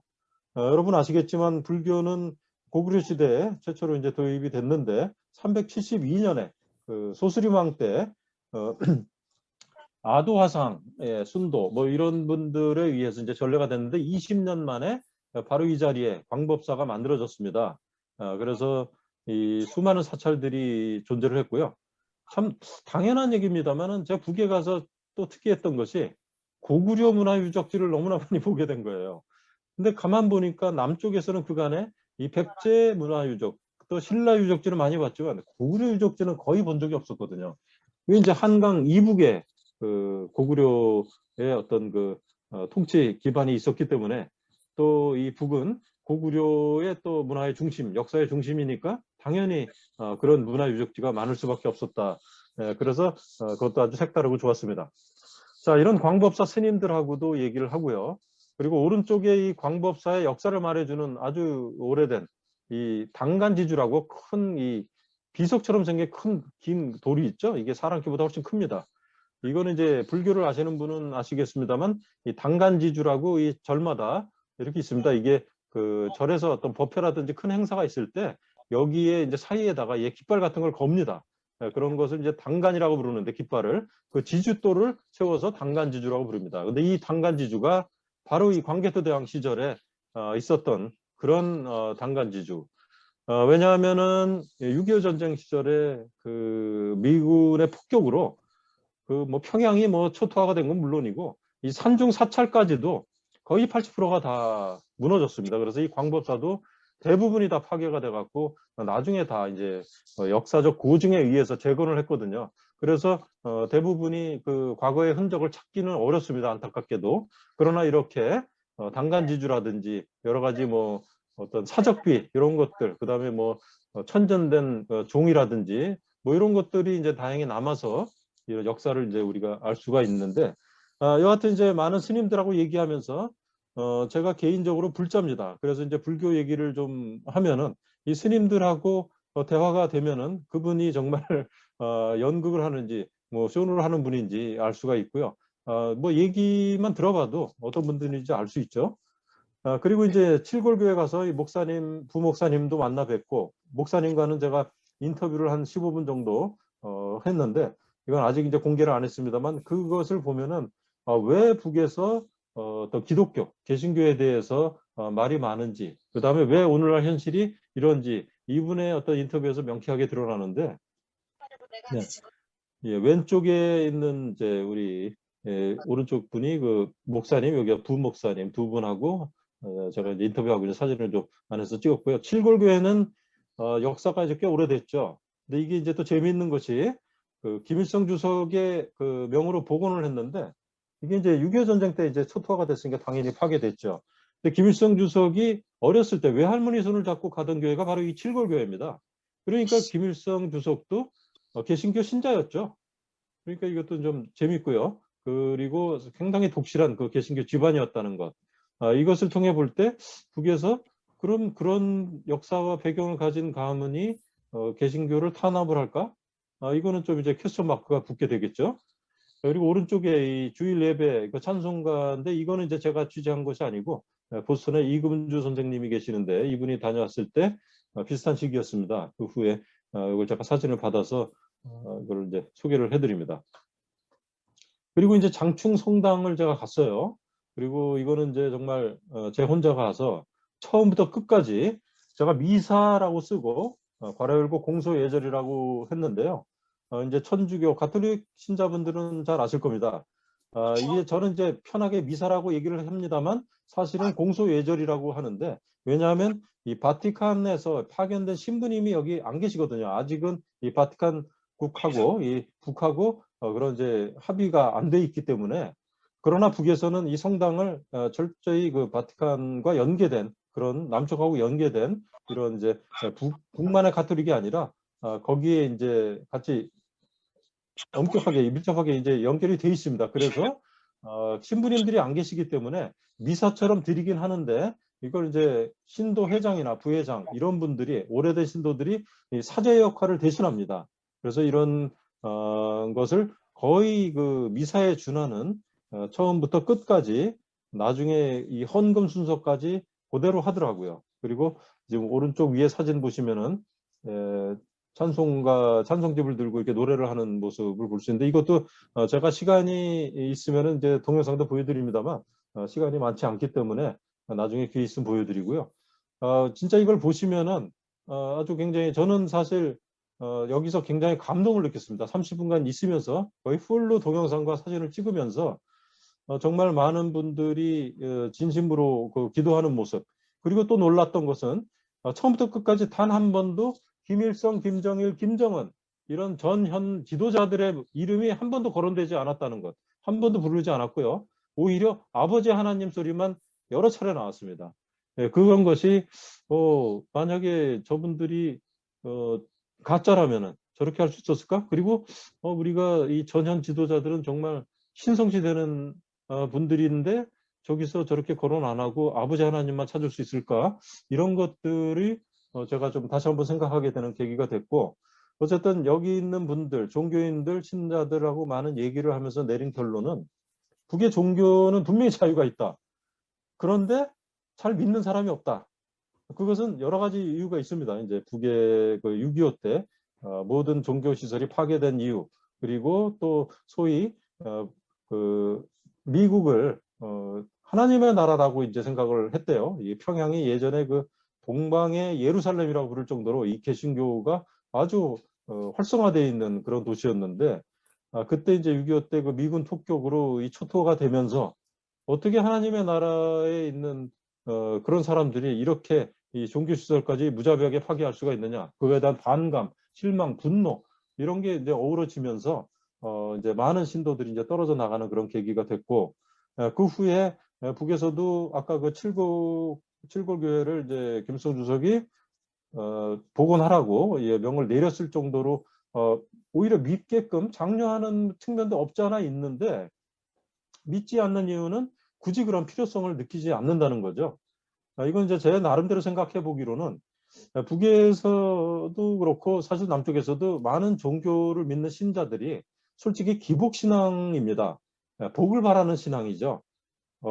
여러분 아시겠지만 불교는 고구려 시대에 최초로 이제 도입이 됐는데, 372년에 그 소스리왕 때 아도화상, 순도 뭐 이런 분들에 의해서 이제 전래가 됐는데, 20년 만에 바로 이 자리에 광법사가 만들어졌습니다. 그래서 이 수많은 사찰들이 존재를 했고요. 참 당연한 얘기입니다만은 제가 북에 가서 또 특이했던 것이 고구려 문화 유적지를 너무나 많이 보게 된 거예요. 근데 가만 보니까 남쪽에서는 그간에 이 백제 문화 유적, 또 신라 유적지를 많이 봤지만 고구려 유적지는 거의 본 적이 없었거든요. 이게 이제 한강 이북에 그 고구려의 어떤 통치 기반이 있었기 때문에, 또 이 북은 고구려의 또 문화의 중심, 역사의 중심이니까 당연히 그런 문화 유적지가 많을 수밖에 없었다. 그래서 그것도 아주 색다르고 좋았습니다. 자, 이런 광법사 스님들하고도 얘기를 하고요. 그리고 오른쪽에 이 광법사의 역사를 말해주는 아주 오래된 이 당간지주라고 큰 이 비석처럼 생긴 큰 긴 돌이 있죠. 이게 사람 키보다 훨씬 큽니다. 이거는 이제 불교를 아시는 분은 아시겠습니다만, 이 당간지주라고 이 절마다 이렇게 있습니다. 이게 그 절에서 어떤 법회라든지 큰 행사가 있을 때 여기에 이제 사이에다가 깃발 같은 걸 겁니다. 그런 것을 이제 당간이라고 부르는데, 깃발을 그 지주도를 세워서 당간지주라고 부릅니다. 근데 이 당간지주가 바로 이 광개토대왕 시절에 있었던 그런 당간지주. 왜냐하면은 6.25 전쟁 시절에 그 미군의 폭격으로 그 뭐 평양이 뭐 초토화가 된 건 물론이고, 이 산중 사찰까지도 거의 80%가 다 무너졌습니다. 그래서 이 광법사도 대부분이 다 파괴가 돼 갖고 나중에 다 이제 역사적 고증에 의해서 재건을 했거든요. 그래서 대부분이 그 과거의 흔적을 찾기는 어렵습니다. 안타깝게도. 그러나 이렇게 당간지주라든지 여러 가지 뭐 어떤 사적비 이런 것들, 그다음에 뭐 천전된 종이라든지 뭐 이런 것들이 이제 다행히 남아서 이런 역사를 이제 우리가 알 수가 있는데, 여하튼 이제 많은 스님들하고 얘기하면서 제가 개인적으로 불자입니다. 그래서 이제 불교 얘기를 좀 하면은 이 스님들하고 대화가 되면은 그분이 정말 연극을 하는지 뭐 쇼를 하는 분인지 알 수가 있고요. 뭐 얘기만 들어봐도 어떤 분들인지 알 수 있죠. 그리고 이제 칠골교회 가서 이 목사님, 부목사님도 만나 뵙고, 목사님과는 제가 인터뷰를 한 15분 정도 했는데, 이건 아직 이제 공개를 안 했습니다만, 그것을 보면은 왜 북에서 또 기독교, 개신교에 대해서 말이 많은지, 그 다음에 왜 오늘날 현실이 이런지, 이분의 어떤 인터뷰에서 명쾌하게 드러나는데, 네. 예, 왼쪽에 있는 이제 우리 오른쪽 분이 그 목사님, 여기 부목사님 두 분하고 제가 이제 인터뷰하고 있는 사진을 좀 안에서 찍었고요. 칠골교회는 역사가 이제 꽤 오래됐죠. 근데 이게 이제 또 재미있는 것이 그 김일성 주석의 그 명으로 복원을 했는데 이게 이제 6.25 전쟁 때 이제 초토화가 됐으니까 당연히 파괴됐죠. 근데 김일성 주석이 어렸을 때 외할머니 손을 잡고 가던 교회가 바로 이 칠골교회입니다. 그러니까 김일성 주석도 개신교 신자였죠. 그러니까 이것도 좀 재밌고요. 그리고 상당히 독실한 그 개신교 집안이었다는 것. 이것을 통해 볼 때 북에서 그런 역사와 배경을 가진 가문이 개신교를 탄압을 할까? 이거는 좀 이제 퀘스천 마크가 붙게 되겠죠. 그리고 오른쪽에 이 주일 예배 그 찬송가인데 이거는 이제 제가 취재한 것이 아니고 보스턴에 이금주 선생님이 계시는데 이분이 다녀왔을 때 비슷한 시기였습니다. 그 후에 이걸 제가 사진을 받아서 이걸 이제 소개를 해드립니다. 그리고 이제 장충 성당을 제가 갔어요. 그리고 이거는 이제 정말 제 혼자 가서 처음부터 끝까지 제가 미사라고 쓰고 괄호 열고 공소예절이라고 했는데요. 이제 천주교 가톨릭 신자분들은 잘 아실 겁니다. 이게 저는 이제 편하게 미사라고 얘기를 합니다만 사실은 공소예절이라고 하는데 왜냐하면 이 바티칸에서 파견된 신부님이 여기 안 계시거든요. 아직은 이 바티칸 국하고 이 북하고 그런 이제 합의가 안 돼 있기 때문에 그러나 북에서는 이 성당을 철저히 그 바티칸과 연계된 그런 남쪽하고 연계된 이런 이제 북만의 가톨릭이 아니라 거기에 이제 같이 엄격하게 밀접하게 이제 연결이 돼 있습니다. 그래서 신부님들이 안 계시기 때문에 미사처럼 드리긴 하는데 이걸 이제 신도 회장이나 부회장 이런 분들이 오래된 신도들이 이 사제 역할을 대신합니다. 그래서 이런 것을 거의 그 미사에 준하는 처음부터 끝까지 나중에 이 헌금 순서까지 그대로 하더라고요. 그리고 지금 오른쪽 위에 사진 보시면은 찬송집을 들고 이렇게 노래를 하는 모습을 볼 수 있는데 이것도 제가 시간이 있으면은 이제 동영상도 보여드립니다만 시간이 많지 않기 때문에 나중에 기회 있으면 보여드리고요. 진짜 이걸 보시면은 아주 굉장히 저는 사실 여기서 굉장히 감동을 느꼈습니다. 30분간 있으면서 거의 풀로 동영상과 사진을 찍으면서 정말 많은 분들이 진심으로 그 기도하는 모습 그리고 또 놀랐던 것은 처음부터 끝까지 단 한 번도 김일성, 김정일, 김정은 이런 전현 지도자들의 이름이 한 번도 거론되지 않았다는 것. 한 번도 부르지 않았고요. 오히려 아버지 하나님 소리만 여러 차례 나왔습니다. 그런 것이 만약에 저분들이 가짜라면은 저렇게 할 수 있었을까? 그리고 우리가 이 전현 지도자들은 정말 신성시되는 분들인데 저기서 저렇게 거론 안 하고 아버지 하나님만 찾을 수 있을까? 이런 것들이 제가 좀 다시 한번 생각하게 되는 계기가 됐고 어쨌든 여기 있는 분들, 종교인들, 신자들하고 많은 얘기를 하면서 내린 결론은 북의 종교는 분명히 자유가 있다. 그런데 잘 믿는 사람이 없다. 그것은 여러 가지 이유가 있습니다. 이제 북의 그 6.25 때 모든 종교 시설이 파괴된 이유 그리고 또 소위 그 미국을 하나님의 나라라고 이제 생각을 했대요. 이 평양이 예전에 그 동방의 예루살렘이라고 부를 정도로 이 개신교가 아주 활성화되어 있는 그런 도시였는데 그때 이제 6.25 때 그 미군 폭격으로 이 초토화가 되면서 어떻게 하나님의 나라에 있는 그런 사람들이 이렇게 이 종교시설까지 무자비하게 파괴할 수가 있느냐. 그거에 대한 반감, 실망, 분노 이런 게 이제 어우러지면서 이제 많은 신도들이 이제 떨어져 나가는 그런 계기가 됐고 그 후에 북에서도 아까 그 칠골교회를 이제 김일성 주석이 복원하라고 명을 내렸을 정도로 오히려 믿게끔 장려하는 측면도 없지 않아 있는데 믿지 않는 이유는 굳이 그런 필요성을 느끼지 않는다는 거죠. 이건 이제 제 나름대로 생각해 보기로는 북에서도 그렇고 사실 남쪽에서도 많은 종교를 믿는 신자들이 솔직히 기복 신앙입니다. 복을 바라는 신앙이죠.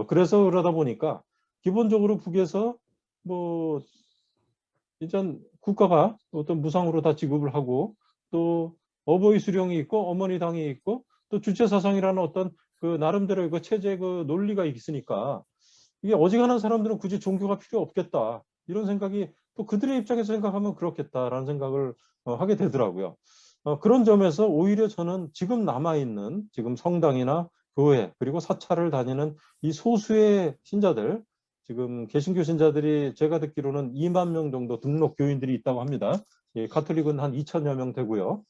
그래서 그러다 보니까 기본적으로 북에서 뭐 일단 국가가 어떤 무상으로 다 지급을 하고 또 어버이 수령이 있고 어머니 당이 있고 또 주체 사상이라는 어떤 그 나름대로의 그 체제 그 논리가 있으니까 이게 어지간한 사람들은 굳이 종교가 필요 없겠다 이런 생각이 또 그들의 입장에서 생각하면 그렇겠다라는 생각을 하게 되더라고요. 그런 점에서 오히려 저는 지금 남아있는 지금 성당이나 교회 그리고 사찰을 다니는 이 소수의 신자들 지금 개신교 신자들이 제가 듣기로는 2만 명 정도 등록 교인들이 있다고 합니다. 예, 가톨릭은 한 2천여 명 되고요.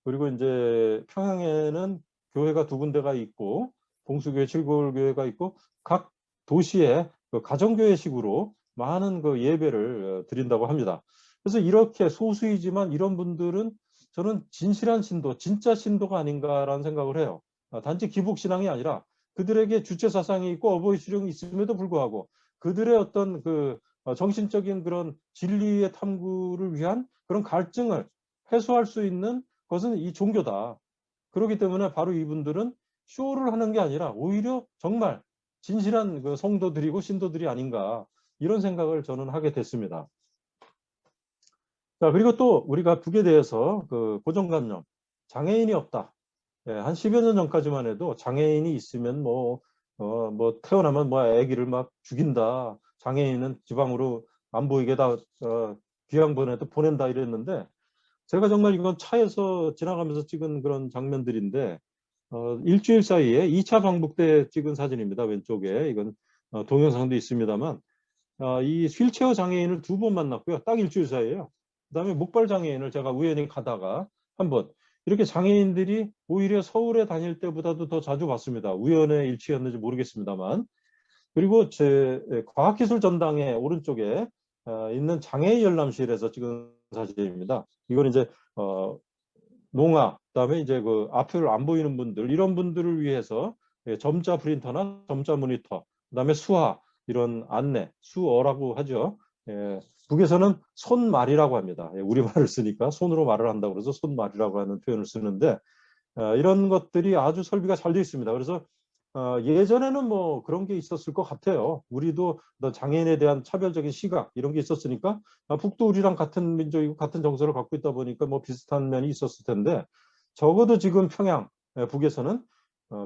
그리고 이제 평양에는 교회가 두 군데가 있고 봉수교회, 칠골교회가 있고 각 도시에 그 가정교회식으로 많은 그 예배를 드린다고 합니다. 그래서 이렇게 소수이지만 이런 분들은 저는 진실한 신도, 진짜 신도가 아닌가라는 생각을 해요. 단지 기복신앙이 아니라 그들에게 주체 사상이 있고 어버이 수령이 있음에도 불구하고 그들의 어떤 그 정신적인 그런 진리의 탐구를 위한 그런 갈증을 해소할 수 있는 것은 이 종교다. 그렇기 때문에 바로 이분들은 쇼를 하는 게 아니라 오히려 정말 진실한 그 성도들이고 신도들이 아닌가 이런 생각을 저는 하게 됐습니다. 자, 그리고 또 우리가 북에 대해서 그 고정관념, 장애인이 없다. 예, 한 10여 년 전까지만 해도 장애인이 있으면 뭐 태어나면 뭐 아기를 막 죽인다. 장애인은 지방으로 안 보이게 다 귀양본에도 보낸다 이랬는데 제가 정말 이건 차에서 지나가면서 찍은 그런 장면들인데 일주일 사이에 2차 방북 때 찍은 사진입니다. 왼쪽에 이건 동영상도 있습니다만 이 휠체어 장애인을 2번 만났고요. 딱 일주일 사이에요. 그다음에 목발 장애인을 제가 우연히 가다가 한번 이렇게 장애인들이 오히려 서울에 다닐 때보다도 더 자주 봤습니다. 우연의 일치였는지 모르겠습니다만. 그리고 제 과학기술 전당의 오른쪽에 있는 장애인 열람실에서 찍은 사진입니다. 이건 이제 농아, 그다음에 이제 그 앞을 안 보이는 분들 이런 분들을 위해서 점자 프린터나 점자 모니터, 그다음에 수화 이런 안내, 수어라고 하죠. 북에서는 손말이라고 합니다. 우리말을 쓰니까 손으로 말을 한다고 그래서 손말이라고 하는 표현을 쓰는데 이런 것들이 아주 설비가 잘 되어 있습니다. 그래서 예전에는 뭐 그런 게 있었을 것 같아요. 우리도 어떤 장애인에 대한 차별적인 시각 이런 게 있었으니까 북도 우리랑 같은 민족이고 같은 정서를 갖고 있다 보니까 뭐 비슷한 면이 있었을 텐데 적어도 지금 평양 북에서는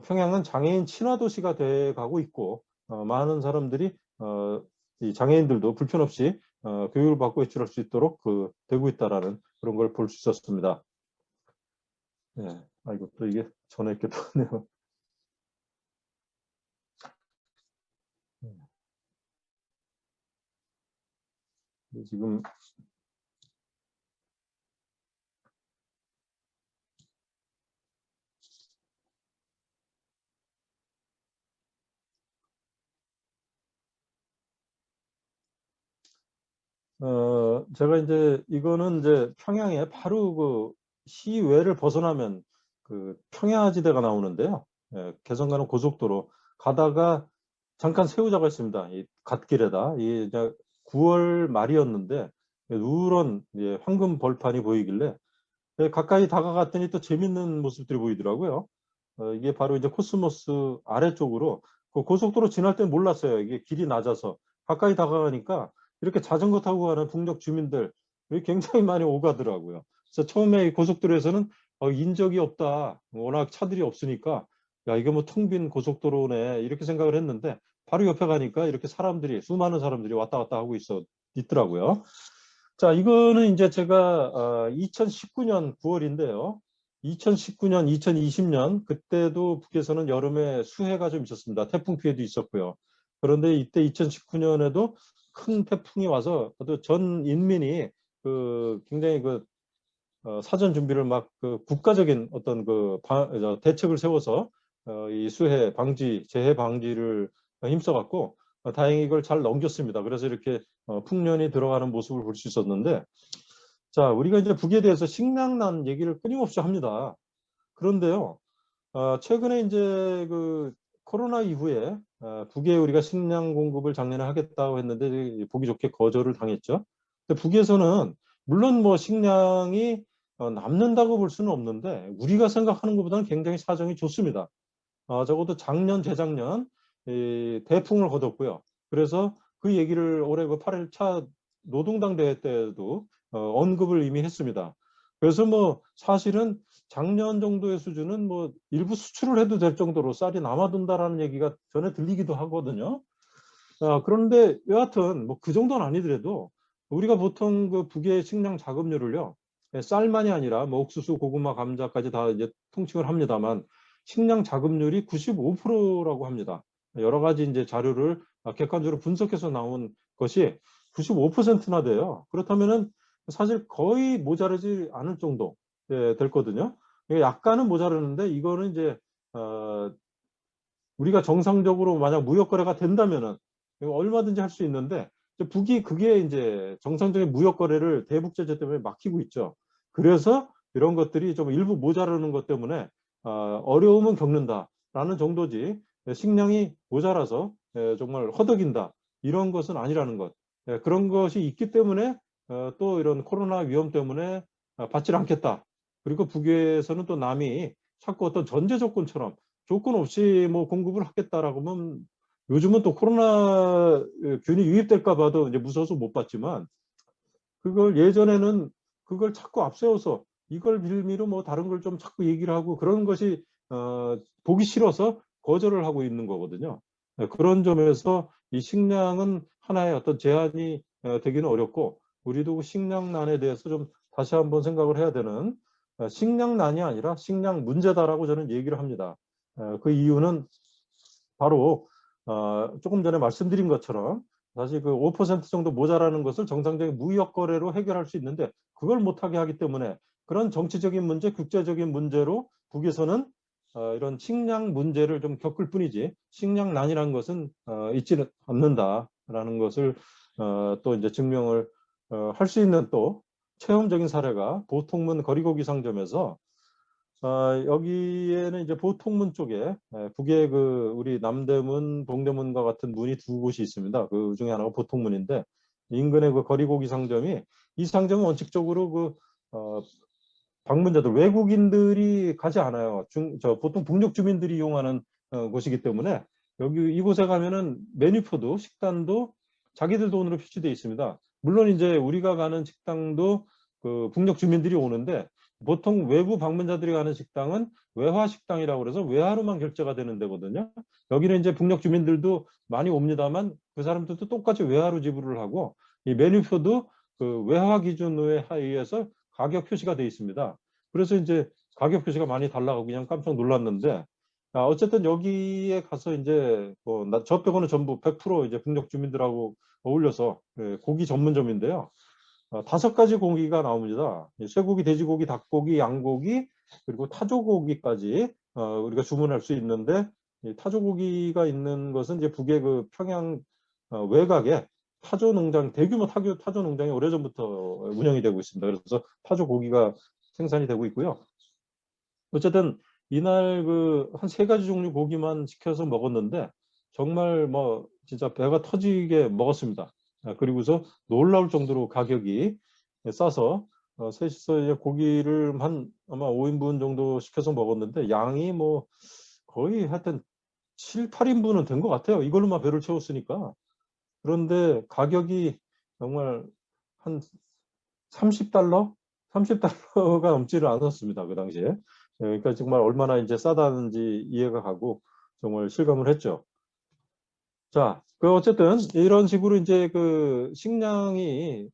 평양은 장애인 친화 도시가 돼 가고 있고 많은 사람들이 이 장애인들도 불편 없이 교육을 받고 외출할 수 있도록 되고 있다라는 그런 걸 볼 수 있었습니다. 네, 아이고 또 이게 전에 이렇게 떠네요. 지금 제가 이제 이거는 이제 평양에 바로 그 시외를 벗어나면 그 평야지대가 나오는데요. 개성 가는 고속도로 가다가 잠깐 세우자가 있습니다. 이 갓길에다 이 이제 9월 말이었는데 누런 황금 벌판이 보이길래 가까이 다가갔더니 또 재밌는 모습들이 보이더라고요. 이게 바로 이제 코스모스 아래쪽으로 그 고속도로 지날 때는 몰랐어요. 이게 길이 낮아서 가까이 다가가니까 이렇게 자전거 타고 가는 북녘 주민들 굉장히 많이 오가더라고요. 그래서 처음에 이 고속도로에서는 인적이 없다. 워낙 차들이 없으니까 야 이게 뭐 텅 빈 고속도로네 이렇게 생각을 했는데 바로 옆에 가니까 이렇게 사람들이 수많은 사람들이 왔다 갔다 하고 있더라고요. 자, 이거는 이제 제가 2019년 9월인데요. 2019년, 2020년 그때도 북에서는 여름에 수해가 좀 있었습니다. 태풍 피해도 있었고요. 그런데 이때 2019년에도 큰 태풍이 와서 전 인민이 굉장히 사전 준비를 막 국가적인 어떤 대책을 세워서 이 수해 방지, 재해 방지를 힘써갖고 다행히 이걸 잘 넘겼습니다. 그래서 이렇게 풍년이 들어가는 모습을 볼 수 있었는데, 자, 우리가 이제 북에 대해서 식량난 얘기를 끊임없이 합니다. 그런데요, 최근에 이제 코로나 이후에 북에 우리가 식량 공급을 작년에 하겠다고 했는데 보기 좋게 거절을 당했죠. 근데 북에서는 물론 뭐 식량이 남는다고 볼 수는 없는데 우리가 생각하는 것보다는 굉장히 사정이 좋습니다. 적어도 작년, 재작년 대풍을 거뒀고요. 그래서 그 얘기를 올해 그 8일차 노동당 대회 때도 언급을 이미 했습니다. 그래서 뭐 사실은 작년 정도의 수준은 뭐 일부 수출을 해도 될 정도로 쌀이 남아돈다라는 얘기가 전에 들리기도 하거든요. 그런데 여하튼 뭐 그 정도는 아니더라도 우리가 보통 그 북의 식량 자급률을요, 쌀만이 아니라 뭐 옥수수, 고구마, 감자까지 다 이제 통칭을 합니다만 식량 자급률이 95%라고 합니다. 여러 가지 이제 자료를 객관적으로 분석해서 나온 것이 95%나 돼요. 그렇다면은 사실 거의 모자르지 않을 정도 될 거든요. 약간은 모자르는데 이거는 이제 우리가 정상적으로 만약 무역 거래가 된다면은 이거 얼마든지 할 수 있는데 이제 북이 그게 이제 정상적인 무역 거래를 대북 제재 때문에 막히고 있죠. 그래서 이런 것들이 좀 일부 모자라는 것 때문에 어려움은 겪는다라는 정도지 식량이 모자라서 정말 허덕인다 이런 것은 아니라는 것. 그런 것이 있기 때문에 또 이런 코로나 위험 때문에 받질 않겠다. 그리고 북에서는 또 남이 자꾸 어떤 전제 조건처럼 조건 없이 뭐 공급을 하겠다라고 하면 요즘은 또 코로나 균이 유입될까 봐도 이제 무서워서 못 받지만 그걸 예전에는 그걸 자꾸 앞세워서 이걸 빌미로 뭐 다른 걸 좀 자꾸 얘기를 하고 그런 것이 보기 싫어서 거절을 하고 있는 거거든요. 그런 점에서 이 식량은 하나의 어떤 제한이 되기는 어렵고 우리도 그 식량난에 대해서 좀 다시 한번 생각을 해야 되는 식량난이 아니라 식량 문제다라고 저는 얘기를 합니다. 그 이유는 바로 조금 전에 말씀드린 것처럼 사실 그 5% 정도 모자라는 것을 정상적인 무역 거래로 해결할 수 있는데 그걸 못하게 하기 때문에 그런 정치적인 문제, 국제적인 문제로 북에서는 이런 식량 문제를 좀 겪을 뿐이지 식량난이라는 것은 있지는 않는다라는 것을 또 이제 증명을 할 수 있는 또 체험적인 사례가 보통문 거리고기 상점에서 여기에는 이제 보통문 쪽에 북에 그 우리 남대문, 동대문과 같은 문이 두 곳이 있습니다. 그 중에 하나가 보통문인데 인근의 그 거리고기 상점이 이 상점은 원칙적으로 그 방문자들 외국인들이 가지 않아요. 보통 북녘 주민들이 이용하는 곳이기 때문에 여기 이곳에 가면은 메뉴표도 식단도 자기들 돈으로 표시되어 있습니다. 물론 이제 우리가 가는 식당도 그 북녘 주민들이 오는데 보통 외부 방문자들이 가는 식당은 외화 식당이라고 그래서 외화로만 결제가 되는 데거든요. 여기는 이제 북녘 주민들도 많이 옵니다만 그 사람들도 똑같이 외화로 지불을 하고 이 메뉴표도 그 외화 기준에 의해서 가격 표시가 되어 있습니다. 그래서 이제 가격 표시가 많이 달라고 그냥 깜짝 놀랐는데 어쨌든 여기에 가서 이제 저 빼고는 전부 100% 이제 북녘 주민들하고 어울려서 고기 전문점인데요. 5가지 고기가 나옵니다. 쇠고기, 돼지고기, 닭고기, 양고기, 그리고 타조고기까지 우리가 주문할 수 있는데 타조고기가 있는 것은 이제 북의 그 평양 외곽에 타조 농장, 대규모 타조 농장이 오래전부터 운영이 되고 있습니다. 그래서 타조 고기가 생산이 되고 있고요. 어쨌든 이날 그 한 3가지 종류 고기만 시켜서 먹었는데 정말 뭐 진짜 배가 터지게 먹었습니다. 그리고서 놀라울 정도로 가격이 싸서 셋이서 이제 고기를 한 아마 5인분 정도 시켜서 먹었는데 양이 뭐 거의 하여튼 7, 8인분은 된 것 같아요. 이걸로만 배를 채웠으니까. 그런데 가격이 정말 한 30달러? 30달러가 넘지를 않았습니다. 그 당시에. 그러니까 정말 얼마나 이제 싸다는지 이해가 가고 정말 실감을 했죠. 자, 그 어쨌든 이런 식으로 이제 그 식량이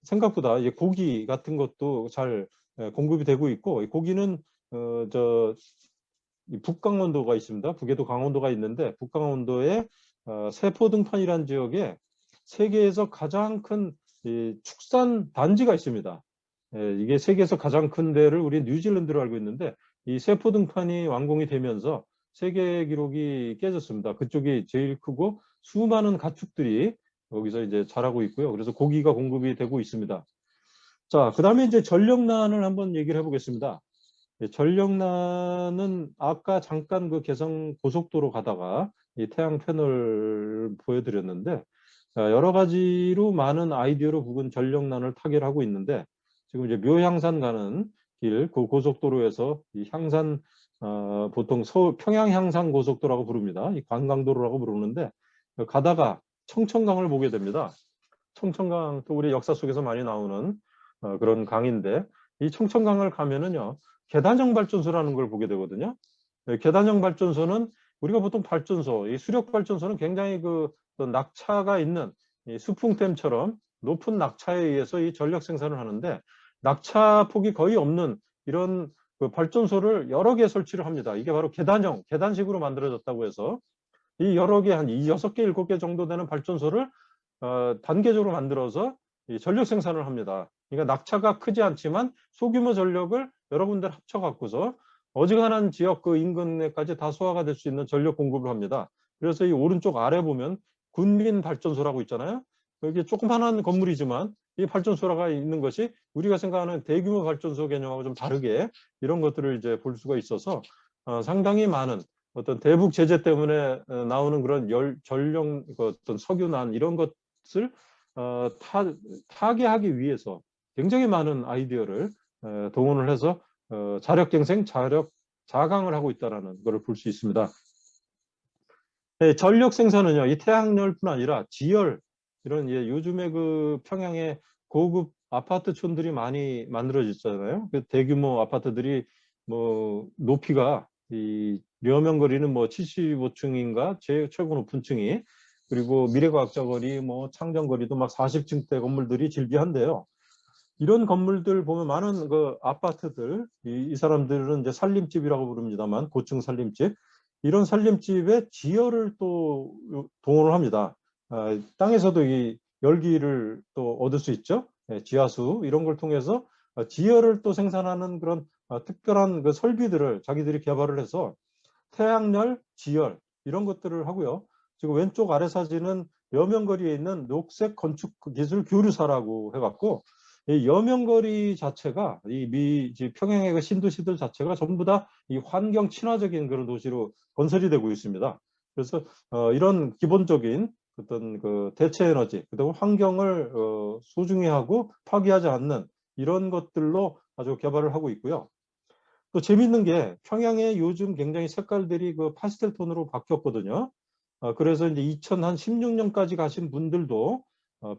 생각보다 이제 고기 같은 것도 잘 공급이 되고 있고 이 고기는 이 북강원도가 있습니다. 북에도 강원도가 있는데 북강원도의 세포등판이라는 지역에 세계에서 가장 큰 이 축산 단지가 있습니다. 이게 세계에서 가장 큰 데를 우리 뉴질랜드로 알고 있는데 이 세포등판이 완공이 되면서 세계 기록이 깨졌습니다. 그쪽이 제일 크고 수많은 가축들이 여기서 이제 자라고 있고요. 그래서 고기가 공급이 되고 있습니다. 자, 그다음에 이제 전력난을 한번 얘기를 해보겠습니다. 전력난은 아까 잠깐 그 개성 고속도로 가다가 이 태양 패널 보여드렸는데 여러 가지로 많은 아이디어로 부근 전력난을 타결하고 있는데 지금 이제 묘향산 가는 길, 그 고속도로에서 이 향산 보통 평양 향산 고속도로라고 부릅니다. 이 관광도로라고 부르는데 가다가 청천강을 보게 됩니다. 청천강 또 우리 역사 속에서 많이 나오는 그런 강인데 이 청천강을 가면은요 계단형 발전소라는 걸 보게 되거든요. 계단형 발전소는 우리가 보통 발전소, 이 수력 발전소는 굉장히 그 낙차가 있는 이 수풍댐처럼 높은 낙차에 의해서 이 전력 생산을 하는데 낙차 폭이 거의 없는 이런 그 발전소를 여러 개 설치를 합니다. 이게 바로 계단식으로 만들어졌다고 해서 이 여러 개 한 6개, 7개 정도 되는 발전소를 단계적으로 만들어서 이 전력 생산을 합니다. 그러니까 낙차가 크지 않지만 소규모 전력을 여러 군데 합쳐 갖고서 어지간한 지역 그 인근에까지 다 소화가 될 수 있는 전력 공급을 합니다. 그래서 이 오른쪽 아래 보면 군민 발전소라고 있잖아요. 여기 조그만한 건물이지만 이 발전소가 있는 것이 우리가 생각하는 대규모 발전소 개념하고 좀 다르게 이런 것들을 이제 볼 수가 있어서 상당히 많은 어떤 대북 제재 때문에 나오는 그런 전력 어떤 석유난 이런 것을 타개하기 위해서 굉장히 많은 아이디어를 동원을 해서 자력갱생, 자강을 하고 있다는 것을 볼 수 있습니다. 네, 전력 생산은요, 이 태양열뿐 아니라 지열, 이런 요즘에 그 평양에 고급 아파트촌들이 많이 만들어졌잖아요. 그 대규모 아파트들이 뭐 높이가 이 려명거리는 뭐 75층인가 최고 높은 층이 그리고 미래과학자거리 뭐 창정거리도 막 40층대 건물들이 질비한데요. 이런 건물들 보면 많은 그 아파트들 이 사람들은 이제 살림집이라고 부릅니다만 고층 살림집 이런 살림집에 지열을 또 동원을 합니다. 땅에서도 이 열기를 또 얻을 수 있죠. 지하수 이런 걸 통해서 지열을 또 생산하는 그런 특별한 그 설비들을 자기들이 개발을 해서 태양열, 지열 이런 것들을 하고요. 지금 왼쪽 아래 사진은 여명거리에 있는 녹색 건축 기술 교류사라고 해갖고 이 여명거리 자체가 평양의 그 신도시들 자체가 전부 다 이 환경 친화적인 그런 도시로 건설이 되고 있습니다. 그래서 이런 기본적인 어떤 그 대체 에너지, 그리고 환경을 소중히 하고 파괴하지 않는 이런 것들로 아주 개발을 하고 있고요. 또 재밌는 게 평양에 요즘 굉장히 색깔들이 그 파스텔 톤으로 바뀌었거든요. 그래서 이제 2016년까지 가신 분들도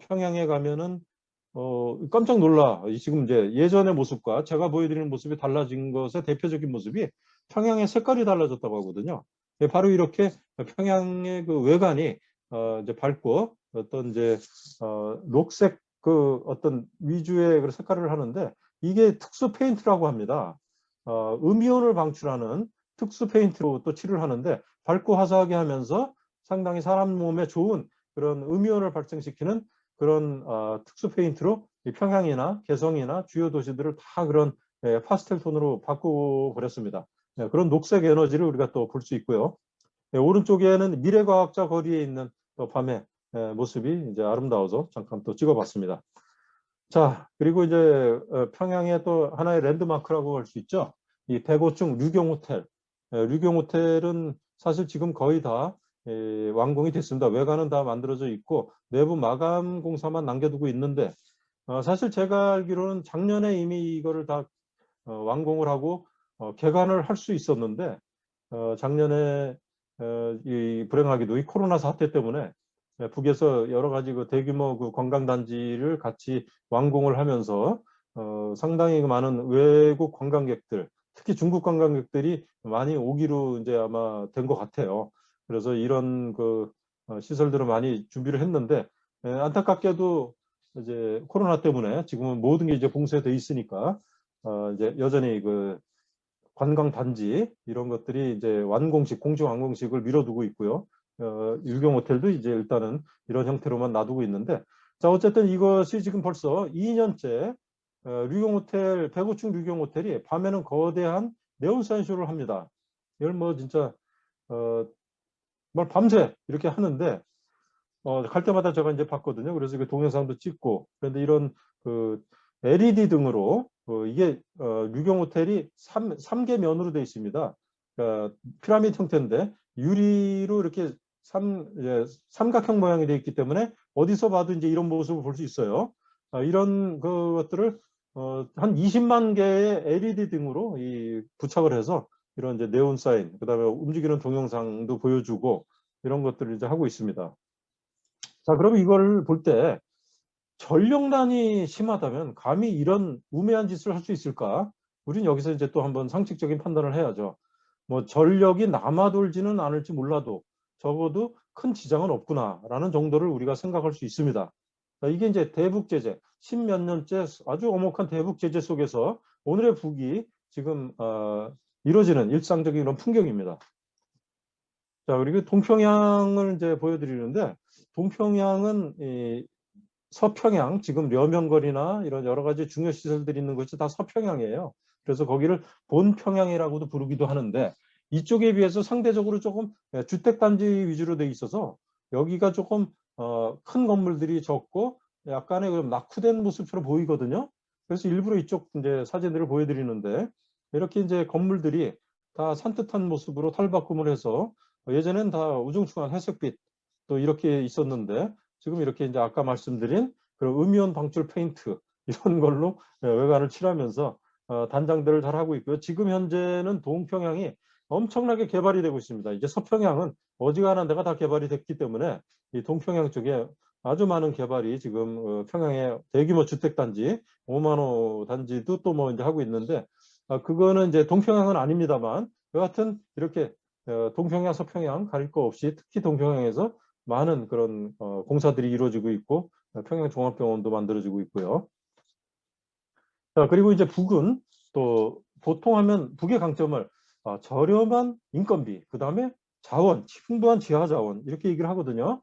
평양에 가면은 깜짝 놀라. 지금 이제 예전의 모습과 제가 보여드리는 모습이 달라진 것의 대표적인 모습이 평양의 색깔이 달라졌다고 하거든요. 바로 이렇게 평양의 그 외관이 이제 밝고 어떤 이제 녹색 그 어떤 위주의 그 색깔을 하는데 이게 특수 페인트라고 합니다. 음이온을 방출하는 특수 페인트로 또 칠을 하는데 밝고 화사하게 하면서 상당히 사람 몸에 좋은 그런 음이온을 발생시키는 그런 특수 페인트로 이 평양이나 개성이나 주요 도시들을 다 그런 파스텔 톤으로 바꾸고 버렸습니다. 그런 녹색 에너지를 우리가 또 볼 수 있고요. 오른쪽에는 미래과학자 거리에 있는 또 밤의 모습이 이제 아름다워서 잠깐 또 찍어봤습니다. 자, 그리고 이제 평양의 또 하나의 랜드마크라고 할 수 있죠. 이 105층 류경호텔. 류경호텔은 사실 지금 거의 다 완공이 됐습니다. 외관은 다 만들어져 있고 내부 마감 공사만 남겨두고 있는데 사실 제가 알기로는 작년에 이미 이거를 다 완공을 하고 개관을 할 수 있었는데 작년에 이 불행하게도 이 코로나 사태 때문에 북에서 여러 가지 그 대규모 그 관광단지를 같이 완공을 하면서 상당히 많은 외국 관광객들, 특히 중국 관광객들이 많이 오기로 이제 아마 된 것 같아요. 그래서 이런 그 시설들을 많이 준비를 했는데 안타깝게도 이제 코로나 때문에 지금은 모든 게 이제 봉쇄돼 있으니까 이제 여전히 그 관광 단지 이런 것들이 이제 공중 완공식을 미뤄두고 있고요. 유경 호텔도 이제 일단은 이런 형태로만 놔두고 있는데 자 어쨌든 이것이 지금 벌써 2년째 류경 호텔 105층 류경 호텔이 밤에는 거대한 네온사인 쇼를 합니다. 이걸 뭐 진짜 뭘 밤새 이렇게 하는데 갈 때마다 제가 이제 봤거든요. 그래서 그 동영상도 찍고 그런데 이런 그 LED 등으로 이게 류경 호텔이 3개 면으로 되어 있습니다. 피라미드 형태인데 유리로 이렇게 삼각형 모양이 되어 있기 때문에 어디서 봐도 이제 이런 모습을 볼 수 있어요. 이런 것들을 한 20만 개의 LED 등으로 부착을 해서 이런 이제 네온 사인, 그다음에 움직이는 동영상도 보여주고 이런 것들을 이제 하고 있습니다. 자, 그럼 이걸 볼 때 전력난이 심하다면 감히 이런 우매한 짓을 할 수 있을까? 우린 여기서 이제 또 한번 상식적인 판단을 해야죠. 뭐 전력이 남아돌지는 않을지 몰라도 적어도 큰 지장은 없구나라는 정도를 우리가 생각할 수 있습니다. 자, 이게 이제 대북 제재, 십몇 년째 아주 엄혹한 대북 제재 속에서 오늘의 북이 지금 이루어지는 일상적인 이런 풍경입니다. 자, 그리고 동평양을 이제 보여드리는데, 동평양은 서평양, 지금 려명거리나 이런 여러 가지 중요 시설들이 있는 곳이 다 서평양이에요. 그래서 거기를 본평양이라고도 부르기도 하는데, 이쪽에 비해서 상대적으로 조금 주택단지 위주로 돼 있어서 여기가 조금 큰 건물들이 적고 약간의 그런 낙후된 모습처럼 보이거든요. 그래서 일부러 이쪽 이제 사진들을 보여드리는데, 이렇게 이제 건물들이 다 산뜻한 모습으로 탈바꿈을 해서 예전엔 다 우중충한 회색빛 또 이렇게 있었는데, 지금 이렇게 이제 아까 말씀드린 그런 음이온 방출 페인트 이런 걸로 외관을 칠하면서 단장들을 잘 하고 있고요. 지금 현재는 동평양이 엄청나게 개발이 되고 있습니다. 이제 서평양은 어지간한 데가 다 개발이 됐기 때문에 이 동평양 쪽에 아주 많은 개발이 지금 평양의 대규모 주택단지 5만 호 단지도 또 뭐 이제 하고 있는데, 그거는 이제 동평양은 아닙니다만 여하튼 이렇게 동평양 서평양 가릴 거 없이 특히 동평양에서 많은 그런 공사들이 이루어지고 있고 평양종합병원도 만들어지고 있고요. 자, 그리고 이제 북은 또 보통 하면 북의 강점을 저렴한 인건비, 그 다음에 자원, 풍부한 지하 자원 이렇게 얘기를 하거든요.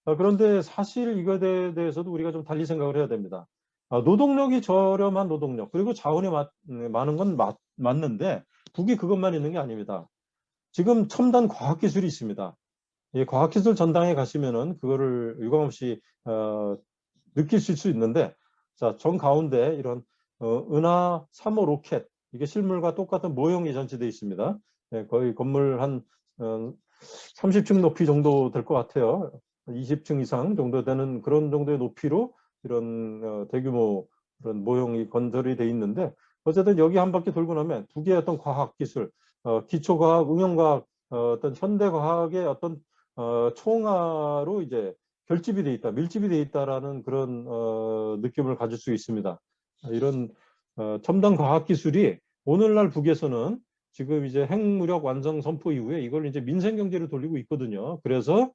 그런데 사실 이거에 대해서도 우리가 좀 달리 생각을 해야 됩니다. 노동력이 저렴한 노동력, 그리고 자원이 많은 건 맞는데 북이 그것만 있는 게 아닙니다. 지금 첨단 과학기술이 있습니다. 이 과학기술 전당에 가시면은 그거를 유감없이 느끼실 수 있는데, 자, 정 가운데 이런 은하 3호 로켓, 이게 실물과 똑같은 모형이 전시되어 있습니다. 거의 건물 한 30층 높이 정도 될 것 같아요. 20층 이상 정도 되는 그런 정도의 높이로 이런 대규모 그런 모형이 건설이 돼 있는데, 어쨌든 여기 한 바퀴 돌고 나면 북의 어떤 과학기술, 기초과학, 응용과학, 어떤 현대과학의 어떤 총화로 이제 결집이 돼 있다, 밀집이 돼 있다라는 그런 느낌을 가질 수 있습니다. 이런 첨단 과학 기술이 오늘날 북에서는 지금 이제 핵무력 완성 선포 이후에 이걸 이제 민생 경제로 돌리고 있거든요. 그래서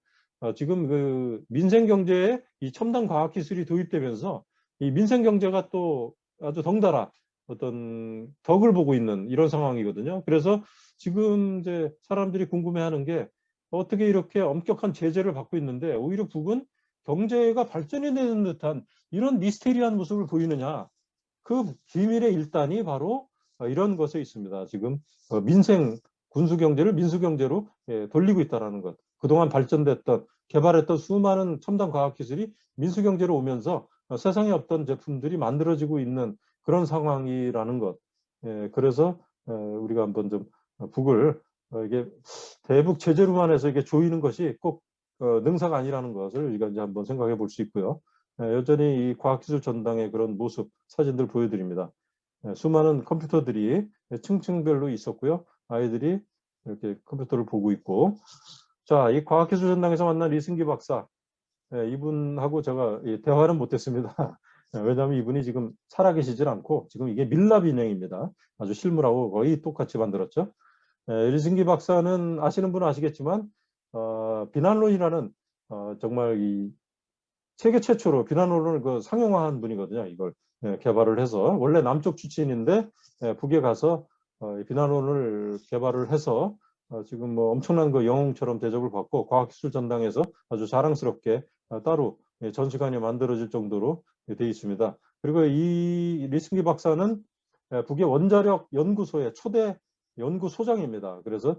지금 그 민생 경제에 이 첨단 과학 기술이 도입되면서 이 민생 경제가 또 아주 덩달아 어떤 덕을 보고 있는 이런 상황이거든요. 그래서 지금 이제 사람들이 궁금해하는 게 어떻게 이렇게 엄격한 제재를 받고 있는데 오히려 북은 경제가 발전이 되는 듯한 이런 미스테리한 모습을 보이느냐. 그 비밀의 일단이 바로 이런 것에 있습니다. 지금 민생 군수경제를 민수경제로 돌리고 있다는 것. 그동안 발전됐던 개발했던 수많은 첨단 과학기술이 민수경제로 오면서 세상에 없던 제품들이 만들어지고 있는 그런 상황이라는 것. 그래서 우리가 한번 좀 북을 이게 대북 제재로만 해서 이게 조이는 것이 꼭 능사가 아니라는 것을 우리가 이제 한번 생각해 볼 수 있고요. 여전히 이 과학기술 전당의 그런 모습 사진들 보여드립니다. 수많은 컴퓨터들이 층층별로 있었고요. 아이들이 이렇게 컴퓨터를 보고 있고, 자, 이 과학기술 전당에서 만난 리승기 박사, 이분하고 제가 대화는 못했습니다. 왜냐하면 이분이 지금 살아계시질 않고 지금 이게 밀랍 인형입니다. 아주 실물하고 거의 똑같이 만들었죠. 리승기 박사는 아시는 분은 아시겠지만 비난론이라는 정말 이 세계 최초로 비난론을 그 상용화한 분이거든요. 이걸 개발을 해서 원래 남쪽 출신인데 북에 가서 비난론을 개발을 해서 지금 뭐 엄청난 그 영웅처럼 대접을 받고 과학기술 전당에서 아주 자랑스럽게 따로 전시관이 만들어질 정도로 되어 있습니다. 그리고 이 리승기 박사는 북의 원자력 연구소의 초대 연구소장입니다. 그래서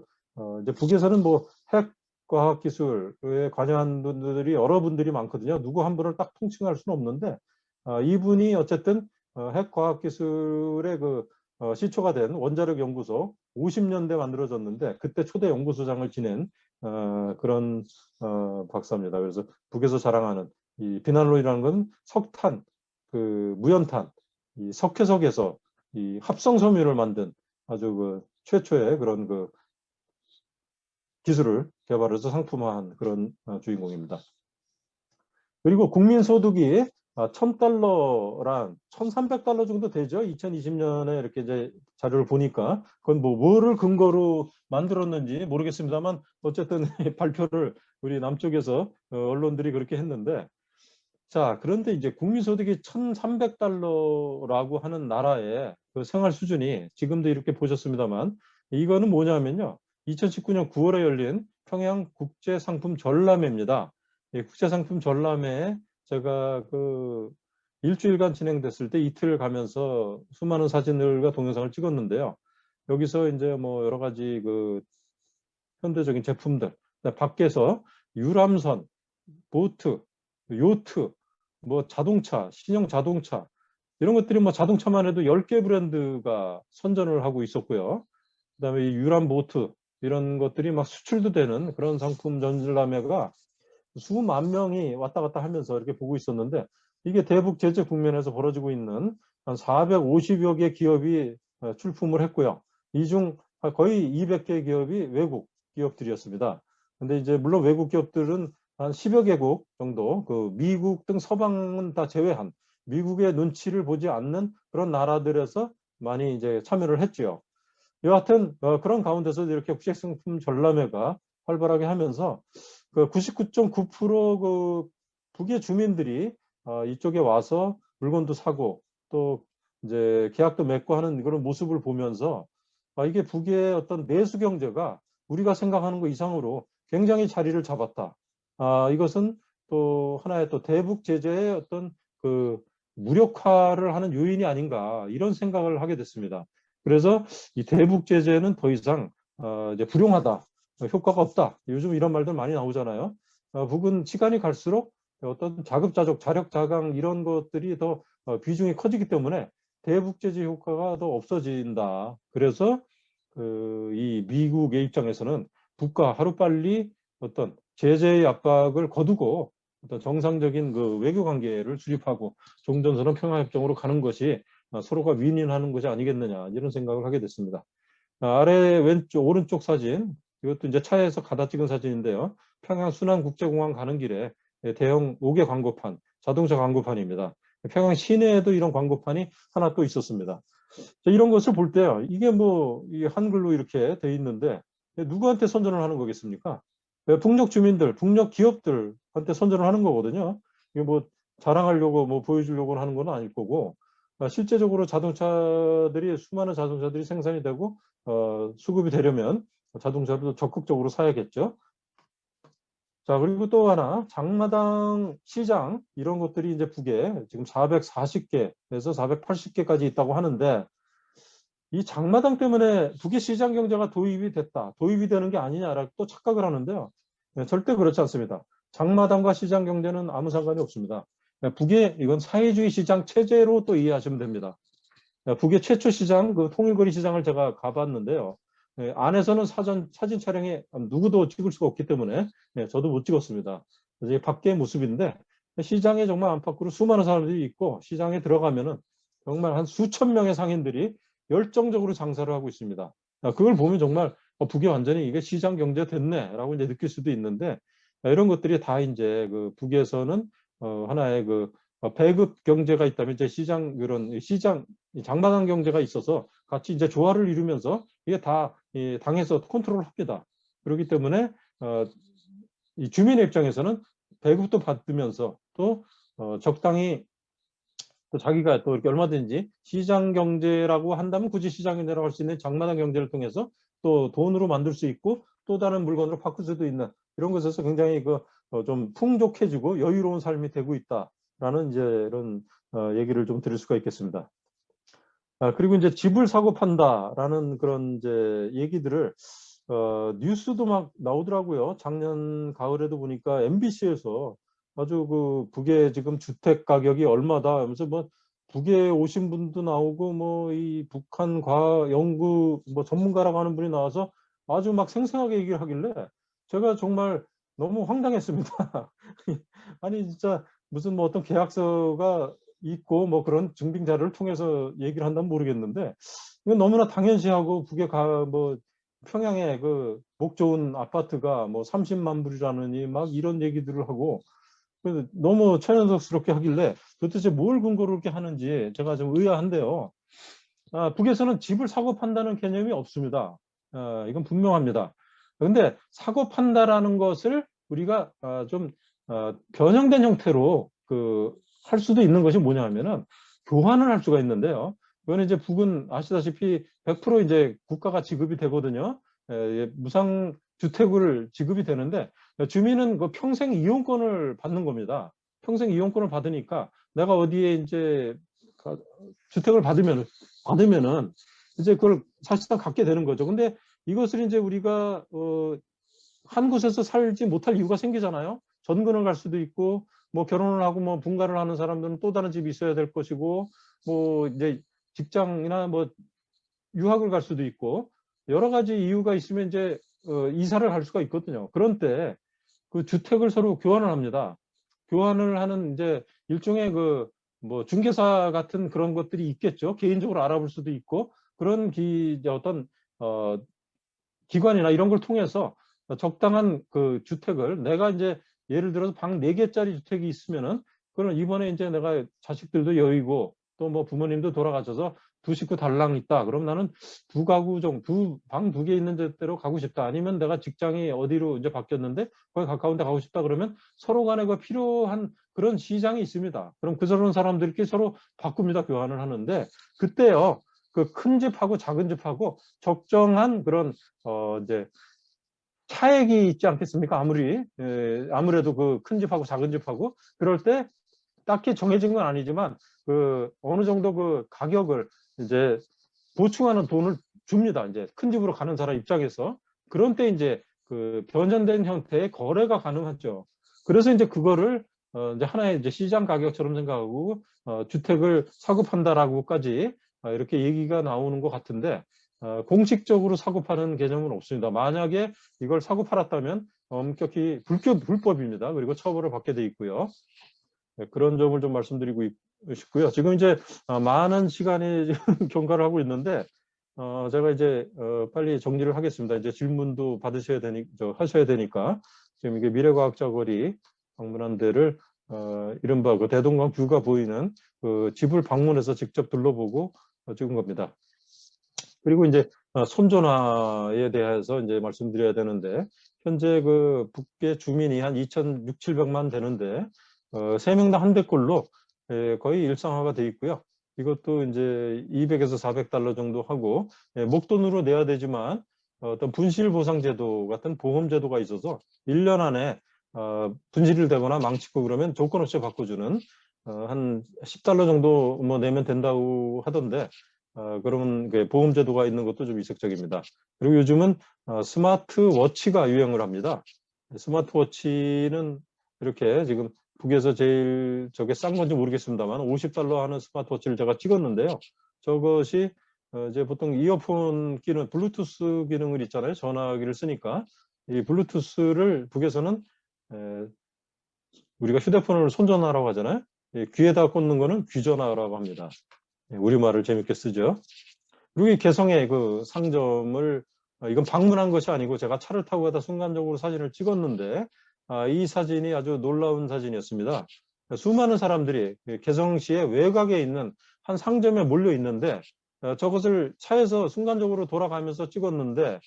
이제 북에서는 뭐 핵 과학기술에 관여한 분들이 여러 분들이 많거든요. 누구 한 분을 딱 통칭할 수는 없는데 이분이 어쨌든 핵과학기술의 그 시초가 된 원자력 연구소 50년대 만들어졌는데 그때 초대 연구소장을 지낸 그런 박사입니다. 그래서 북에서 자랑하는 이 비난로이라는 건 석탄, 그 무연탄, 이 석회석에서 이 합성 섬유를 만든 아주 그 최초의 그런 그 기술을 개발해서 상품화한 그런 주인공입니다. 그리고 국민소득이 $1,000란 1,300달러 정도 되죠. 2020년에 이렇게 이제 자료를 보니까 그건 뭐를 근거로 만들었는지 모르겠습니다만 어쨌든 발표를 우리 남쪽에서 언론들이 그렇게 했는데, 자, 그런데 이제 국민소득이 $1,300라고 하는 나라의 그 생활 수준이 지금도 이렇게 보셨습니다만, 이거는 뭐냐면요. 2019년 9월에 열린 평양 국제상품 전람회입니다. 이 국제상품 전람회에 제가 그 일주일간 진행됐을 때 이틀 가면서 수많은 사진들과 동영상을 찍었는데요. 여기서 이제 뭐 여러 가지 그 현대적인 제품들, 밖에서 유람선, 보트, 요트, 뭐 자동차, 신형 자동차, 이런 것들이 뭐 자동차만 해도 10개 브랜드가 선전을 하고 있었고요. 그다음에 이 유람 보트 이런 것들이 막 수출도 되는 그런 상품 전람회가 수만 명이 왔다 갔다 하면서 이렇게 보고 있었는데, 이게 대북 제재 국면에서 벌어지고 있는 한 450여 개 기업이 출품을 했고요. 이 중 거의 200개 기업이 외국 기업들이었습니다. 근데 이제 물론 외국 기업들은 한 10여 개국 정도, 그 미국 등 서방은 다 제외한 미국의 눈치를 보지 않는 그런 나라들에서 많이 이제 참여를 했죠. 여하튼 그런 가운데서 이렇게 국제상품 전람회가 활발하게 하면서 그 99.9%그 북의 주민들이 이쪽에 와서 물건도 사고 또 이제 계약도 맺고 하는 그런 모습을 보면서 이게 북의 어떤 내수 경제가 우리가 생각하는 것 이상으로 굉장히 자리를 잡았다. 이것은 또 하나의 또 대북 제재의 어떤 그 무력화를 하는 요인이 아닌가, 이런 생각을 하게 됐습니다. 그래서 이 대북 제재는 더 이상 이제 불용하다, 효과가 없다. 요즘 이런 말들 많이 나오잖아요. 북은 시간이 갈수록 어떤 자급자족, 자력자강 이런 것들이 더 비중이 커지기 때문에 대북 제재 효과가 더 없어진다. 그래서 이 미국의 입장에서는 북과 하루빨리 어떤 제재의 압박을 거두고 어떤 정상적인 그 외교 관계를 수립하고 종전선언 평화협정으로 가는 것이 서로가 윈윈하는 것이 아니겠느냐, 이런 생각을 하게 됐습니다. 아래 왼쪽 오른쪽 사진, 이것도 이제 차에서 가다 찍은 사진인데요. 평양 순안국제공항 가는 길에 대형 5개 광고판, 자동차 광고판입니다. 평양 시내에도 이런 광고판이 하나 또 있었습니다. 자, 이런 것을 볼 때요, 이게 뭐 이 한글로 이렇게 돼 있는데 누구한테 선전을 하는 거겠습니까? 북녘 주민들, 북녘 기업들한테 선전을 하는 거거든요. 이게 뭐 자랑하려고 뭐 보여주려고 하는 건 아닐 거고, 실제적으로 자동차들이 수많은 자동차들이 생산이 되고 수급이 되려면 자동차를 적극적으로 사야겠죠. 자, 그리고 또 하나, 장마당 시장, 이런 것들이 이제 북에 지금 440개에서 480개까지 있다고 하는데, 이 장마당 때문에 북의 시장 경제가 도입이 됐다, 도입이 되는 게 아니냐라고 또 착각을 하는데요. 절대 그렇지 않습니다. 장마당과 시장 경제는 아무 상관이 없습니다. 북의 이건 사회주의 시장 체제로 또 이해하시면 됩니다. 북의 최초 시장, 그 통일거리 시장을 제가 가봤는데요. 안에서는 사진 촬영에 누구도 찍을 수가 없기 때문에 저도 못 찍었습니다. 그래서 밖의 모습인데, 시장에 정말 안팎으로 수많은 사람들이 있고, 시장에 들어가면은 정말 한 수천 명의 상인들이 열정적으로 장사를 하고 있습니다. 그걸 보면 정말 북이 완전히 이게 시장 경제 됐네라고 이제 느낄 수도 있는데, 이런 것들이 다 이제 그 북에서는 하나의 그 배급 경제가 있다면 이제 시장, 그런 시장 장마당 경제가 있어서 같이 이제 조화를 이루면서 이게 다 이 당에서 컨트롤합니다. 그렇기 때문에 이 주민의 입장에서는 배급도 받으면서 또 적당히 또 자기가 또 이렇게 얼마든지 시장 경제라고 한다면 굳이 시장 경제라고 할 수 있는 장마당 경제를 통해서 또 돈으로 만들 수 있고 또 다른 물건으로 바꿀 수도 있는, 이런 것에서 굉장히 그 좀 풍족해지고 여유로운 삶이 되고 있다라는 이제 이런 얘기를 좀 드릴 수가 있겠습니다. 그리고 이제 집을 사고 판다라는 그런 이제 얘기들을 뉴스도 막 나오더라고요. 작년 가을에도 보니까 MBC에서 아주 그 북의 지금 주택 가격이 얼마다 하면서 뭐 북에 오신 분도 나오고 뭐 이 북한 연구 뭐 전문가라고 하는 분이 나와서 아주 막 생생하게 얘기를 하길래 제가 정말 너무 황당했습니다. 아니 진짜 무슨 뭐 어떤 계약서가 있고 뭐 그런 증빙 자료를 통해서 얘기를 한다면 모르겠는데 이건 너무나 당연시하고 북에 뭐 평양에 그 목 좋은 아파트가 뭐 30만 불이라느니 막 이런 얘기들을 하고 그래서 너무 천연덕스럽게 하길래 도대체 뭘 근거로 이렇게 하는지 제가 좀 의아한데요. 북에서는 집을 사고 판다는 개념이 없습니다. 이건 분명합니다. 그런데 사고 판다라는 것을 우리가 좀 변형된 형태로 할 수도 있는 것이 뭐냐 하면은 교환을 할 수가 있는데요. 그거는 이제 북은 아시다시피 100% 이제 국가가 지급이 되거든요. 무상 주택을 지급이 되는데 주민은 그 평생 이용권을 받는 겁니다. 평생 이용권을 받으니까 내가 어디에 이제 주택을 받으면은 이제 그걸 사실상 갖게 되는 거죠. 근데 이것을 이제 우리가 한 곳에서 살지 못할 이유가 생기잖아요. 전근을 갈 수도 있고 뭐 결혼을 하고 뭐 분가를 하는 사람들은 또 다른 집이 있어야 될 것이고 뭐 이제 직장이나 뭐 유학을 갈 수도 있고 여러 가지 이유가 있으면 이제 이사를 할 수가 있거든요. 그런 때 그 주택을 서로 교환을 합니다. 교환을 하는 이제 일종의 그 뭐 중개사 같은 그런 것들이 있겠죠. 개인적으로 알아볼 수도 있고 그런 어떤 기관이나 이런 걸 통해서 적당한 그 주택을 내가 이제 예를 들어서 방 4개짜리 주택이 있으면은 그럼 이번에 이제 내가 자식들도 여의고 또 뭐 부모님도 돌아가셔서 두 식구 달랑 있다. 그럼 나는 두 가구 정도, 방 2개 있는 데대로 가고 싶다. 아니면 내가 직장이 어디로 이제 바뀌었는데 거기 가까운 데 가고 싶다. 그러면 서로 간에 그 필요한 그런 시장이 있습니다. 그럼 그런 사람들끼리 서로 바꿉니다. 교환을 하는데 그때요. 그 큰 집하고 작은 집하고 적정한 그런 이제 차액이 있지 않겠습니까? 아무래도 그 큰 집하고 작은 집하고 그럴 때 딱히 정해진 건 아니지만 그 어느 정도 그 가격을 이제 보충하는 돈을 줍니다. 이제 큰 집으로 가는 사람 입장에서 그런 때 이제 그 변전된 형태의 거래가 가능하죠. 그래서 이제 그거를 이제 하나의 이제 시장 가격처럼 생각하고 주택을 사고 판다라고까지 이렇게 얘기가 나오는 것 같은데 공식적으로 사고 파는 개념은 없습니다. 만약에 이걸 사고 팔았다면 엄격히 불법입니다. 그리고 처벌을 받게 돼 있고요. 그런 점을 좀 말씀드리고 싶고요. 지금 이제 많은 시간이 경과를 하고 있는데 제가 이제 빨리 정리를 하겠습니다. 이제 질문도 하셔야 되니까 지금 이게 미래과학자 거리 방문한 데를 이른바 그 대동강 뷰가 보이는 그 집을 방문해서 직접 둘러보고 찍은 겁니다. 그리고 이제 손전화에 대해서 이제 말씀드려야 되는데 현재 그 북계 주민이 한 2,600~700만 되는데 3명당 한 대꼴로 거의 일상화가 돼 있고요. 이것도 이제 200에서 400달러 정도 하고 목돈으로 내야 되지만 어떤 분실보상제도 같은 보험제도가 있어서 1년 안에 분실이 되거나 망치고 그러면 조건 없이 바꿔주는 한 10달러 정도 뭐 내면 된다고 하던데 그런 보험제도가 있는 것도 좀 이색적입니다. 그리고 요즘은 스마트워치가 유행을 합니다. 스마트워치는 이렇게 지금 북에서 제일 저게 싼 건지 모르겠습니다만 50달러 하는 스마트워치를 제가 찍었는데요. 저것이 이제 보통 이어폰 끼는 블루투스 기능을 있잖아요. 전화기를 쓰니까 이 블루투스를 북에서는 우리가 휴대폰을 손전화라고 하잖아요. 귀에다 꽂는 거는 귀전화라고 합니다. 우리말을 재밌게 쓰죠. 그리고 이 개성의 그 상점을 이건 방문한 것이 아니고 제가 차를 타고 가다 순간적으로 사진을 찍었는데 이 사진이 아주 놀라운 사진이었습니다. 수많은 사람들이 개성시의 외곽에 있는 한 상점에 몰려 있는데 저것을 차에서 순간적으로 돌아가면서 찍었는데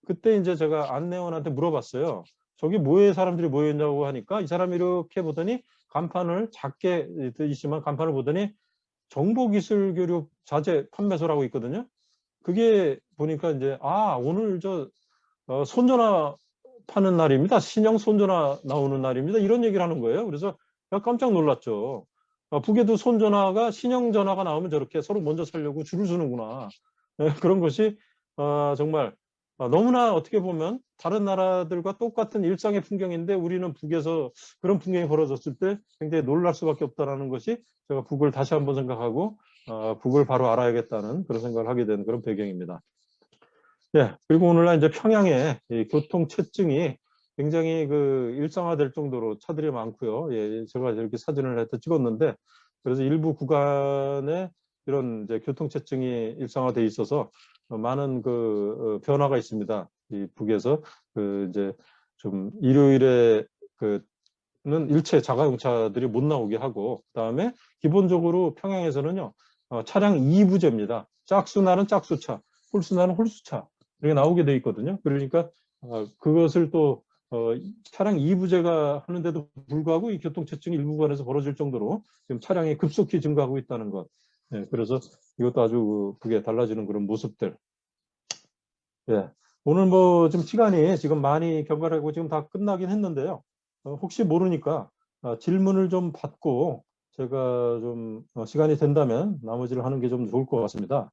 그때 이제 제가 안내원한테 물어봤어요. 저기 뭐에 사람들이 모여 있냐고 하니까 이 사람이 이렇게 보더니 간판을 작게 있지만 간판을 보더니 정보기술교육 자재 판매소라고 있거든요. 그게 보니까 이제 오늘 손전화 파는 날입니다. 신형 손전화 나오는 날입니다. 이런 얘기를 하는 거예요. 그래서 깜짝 놀랐죠. 북에도 손전화가 신형 전화가 나오면 저렇게 서로 먼저 사려고 줄을 서는구나. 그런 것이 정말 너무나 어떻게 보면 다른 나라들과 똑같은 일상의 풍경인데 우리는 북에서 그런 풍경이 벌어졌을 때 굉장히 놀랄 수밖에 없다는 것이 제가 북을 다시 한번 생각하고 북을 바로 알아야겠다는 그런 생각을 하게 된 그런 배경입니다. 네, 그리고 오늘날 이제 평양의 교통체증이 굉장히 그 일상화될 정도로 차들이 많고요. 예, 제가 이렇게 사진을 해서 찍었는데 그래서 일부 구간에 이런 이제 교통체증이 일상화돼 있어서 많은 그 변화가 있습니다. 이 북에서 그 이제 좀 일요일에 그는 일체 자가용차들이 못 나오게 하고 그다음에 기본적으로 평양에서는요 차량 2부제입니다. 짝수나는 짝수차, 홀수나는 홀수차 이렇게 나오게 돼 있거든요. 그러니까 그것을 또 차량 2부제가 하는데도 불구하고 이 교통체증이 일부 구간에서 벌어질 정도로 지금 차량이 급속히 증가하고 있다는 것. 예, 그래서 이것도 아주 북에 달라지는 그런 모습들. 예, 오늘 뭐 좀 시간이 지금 많이 경과하고 지금 다 끝나긴 했는데요. 혹시 모르니까 질문을 좀 받고 제가 좀 시간이 된다면 나머지를 하는 게 좀 좋을 것 같습니다.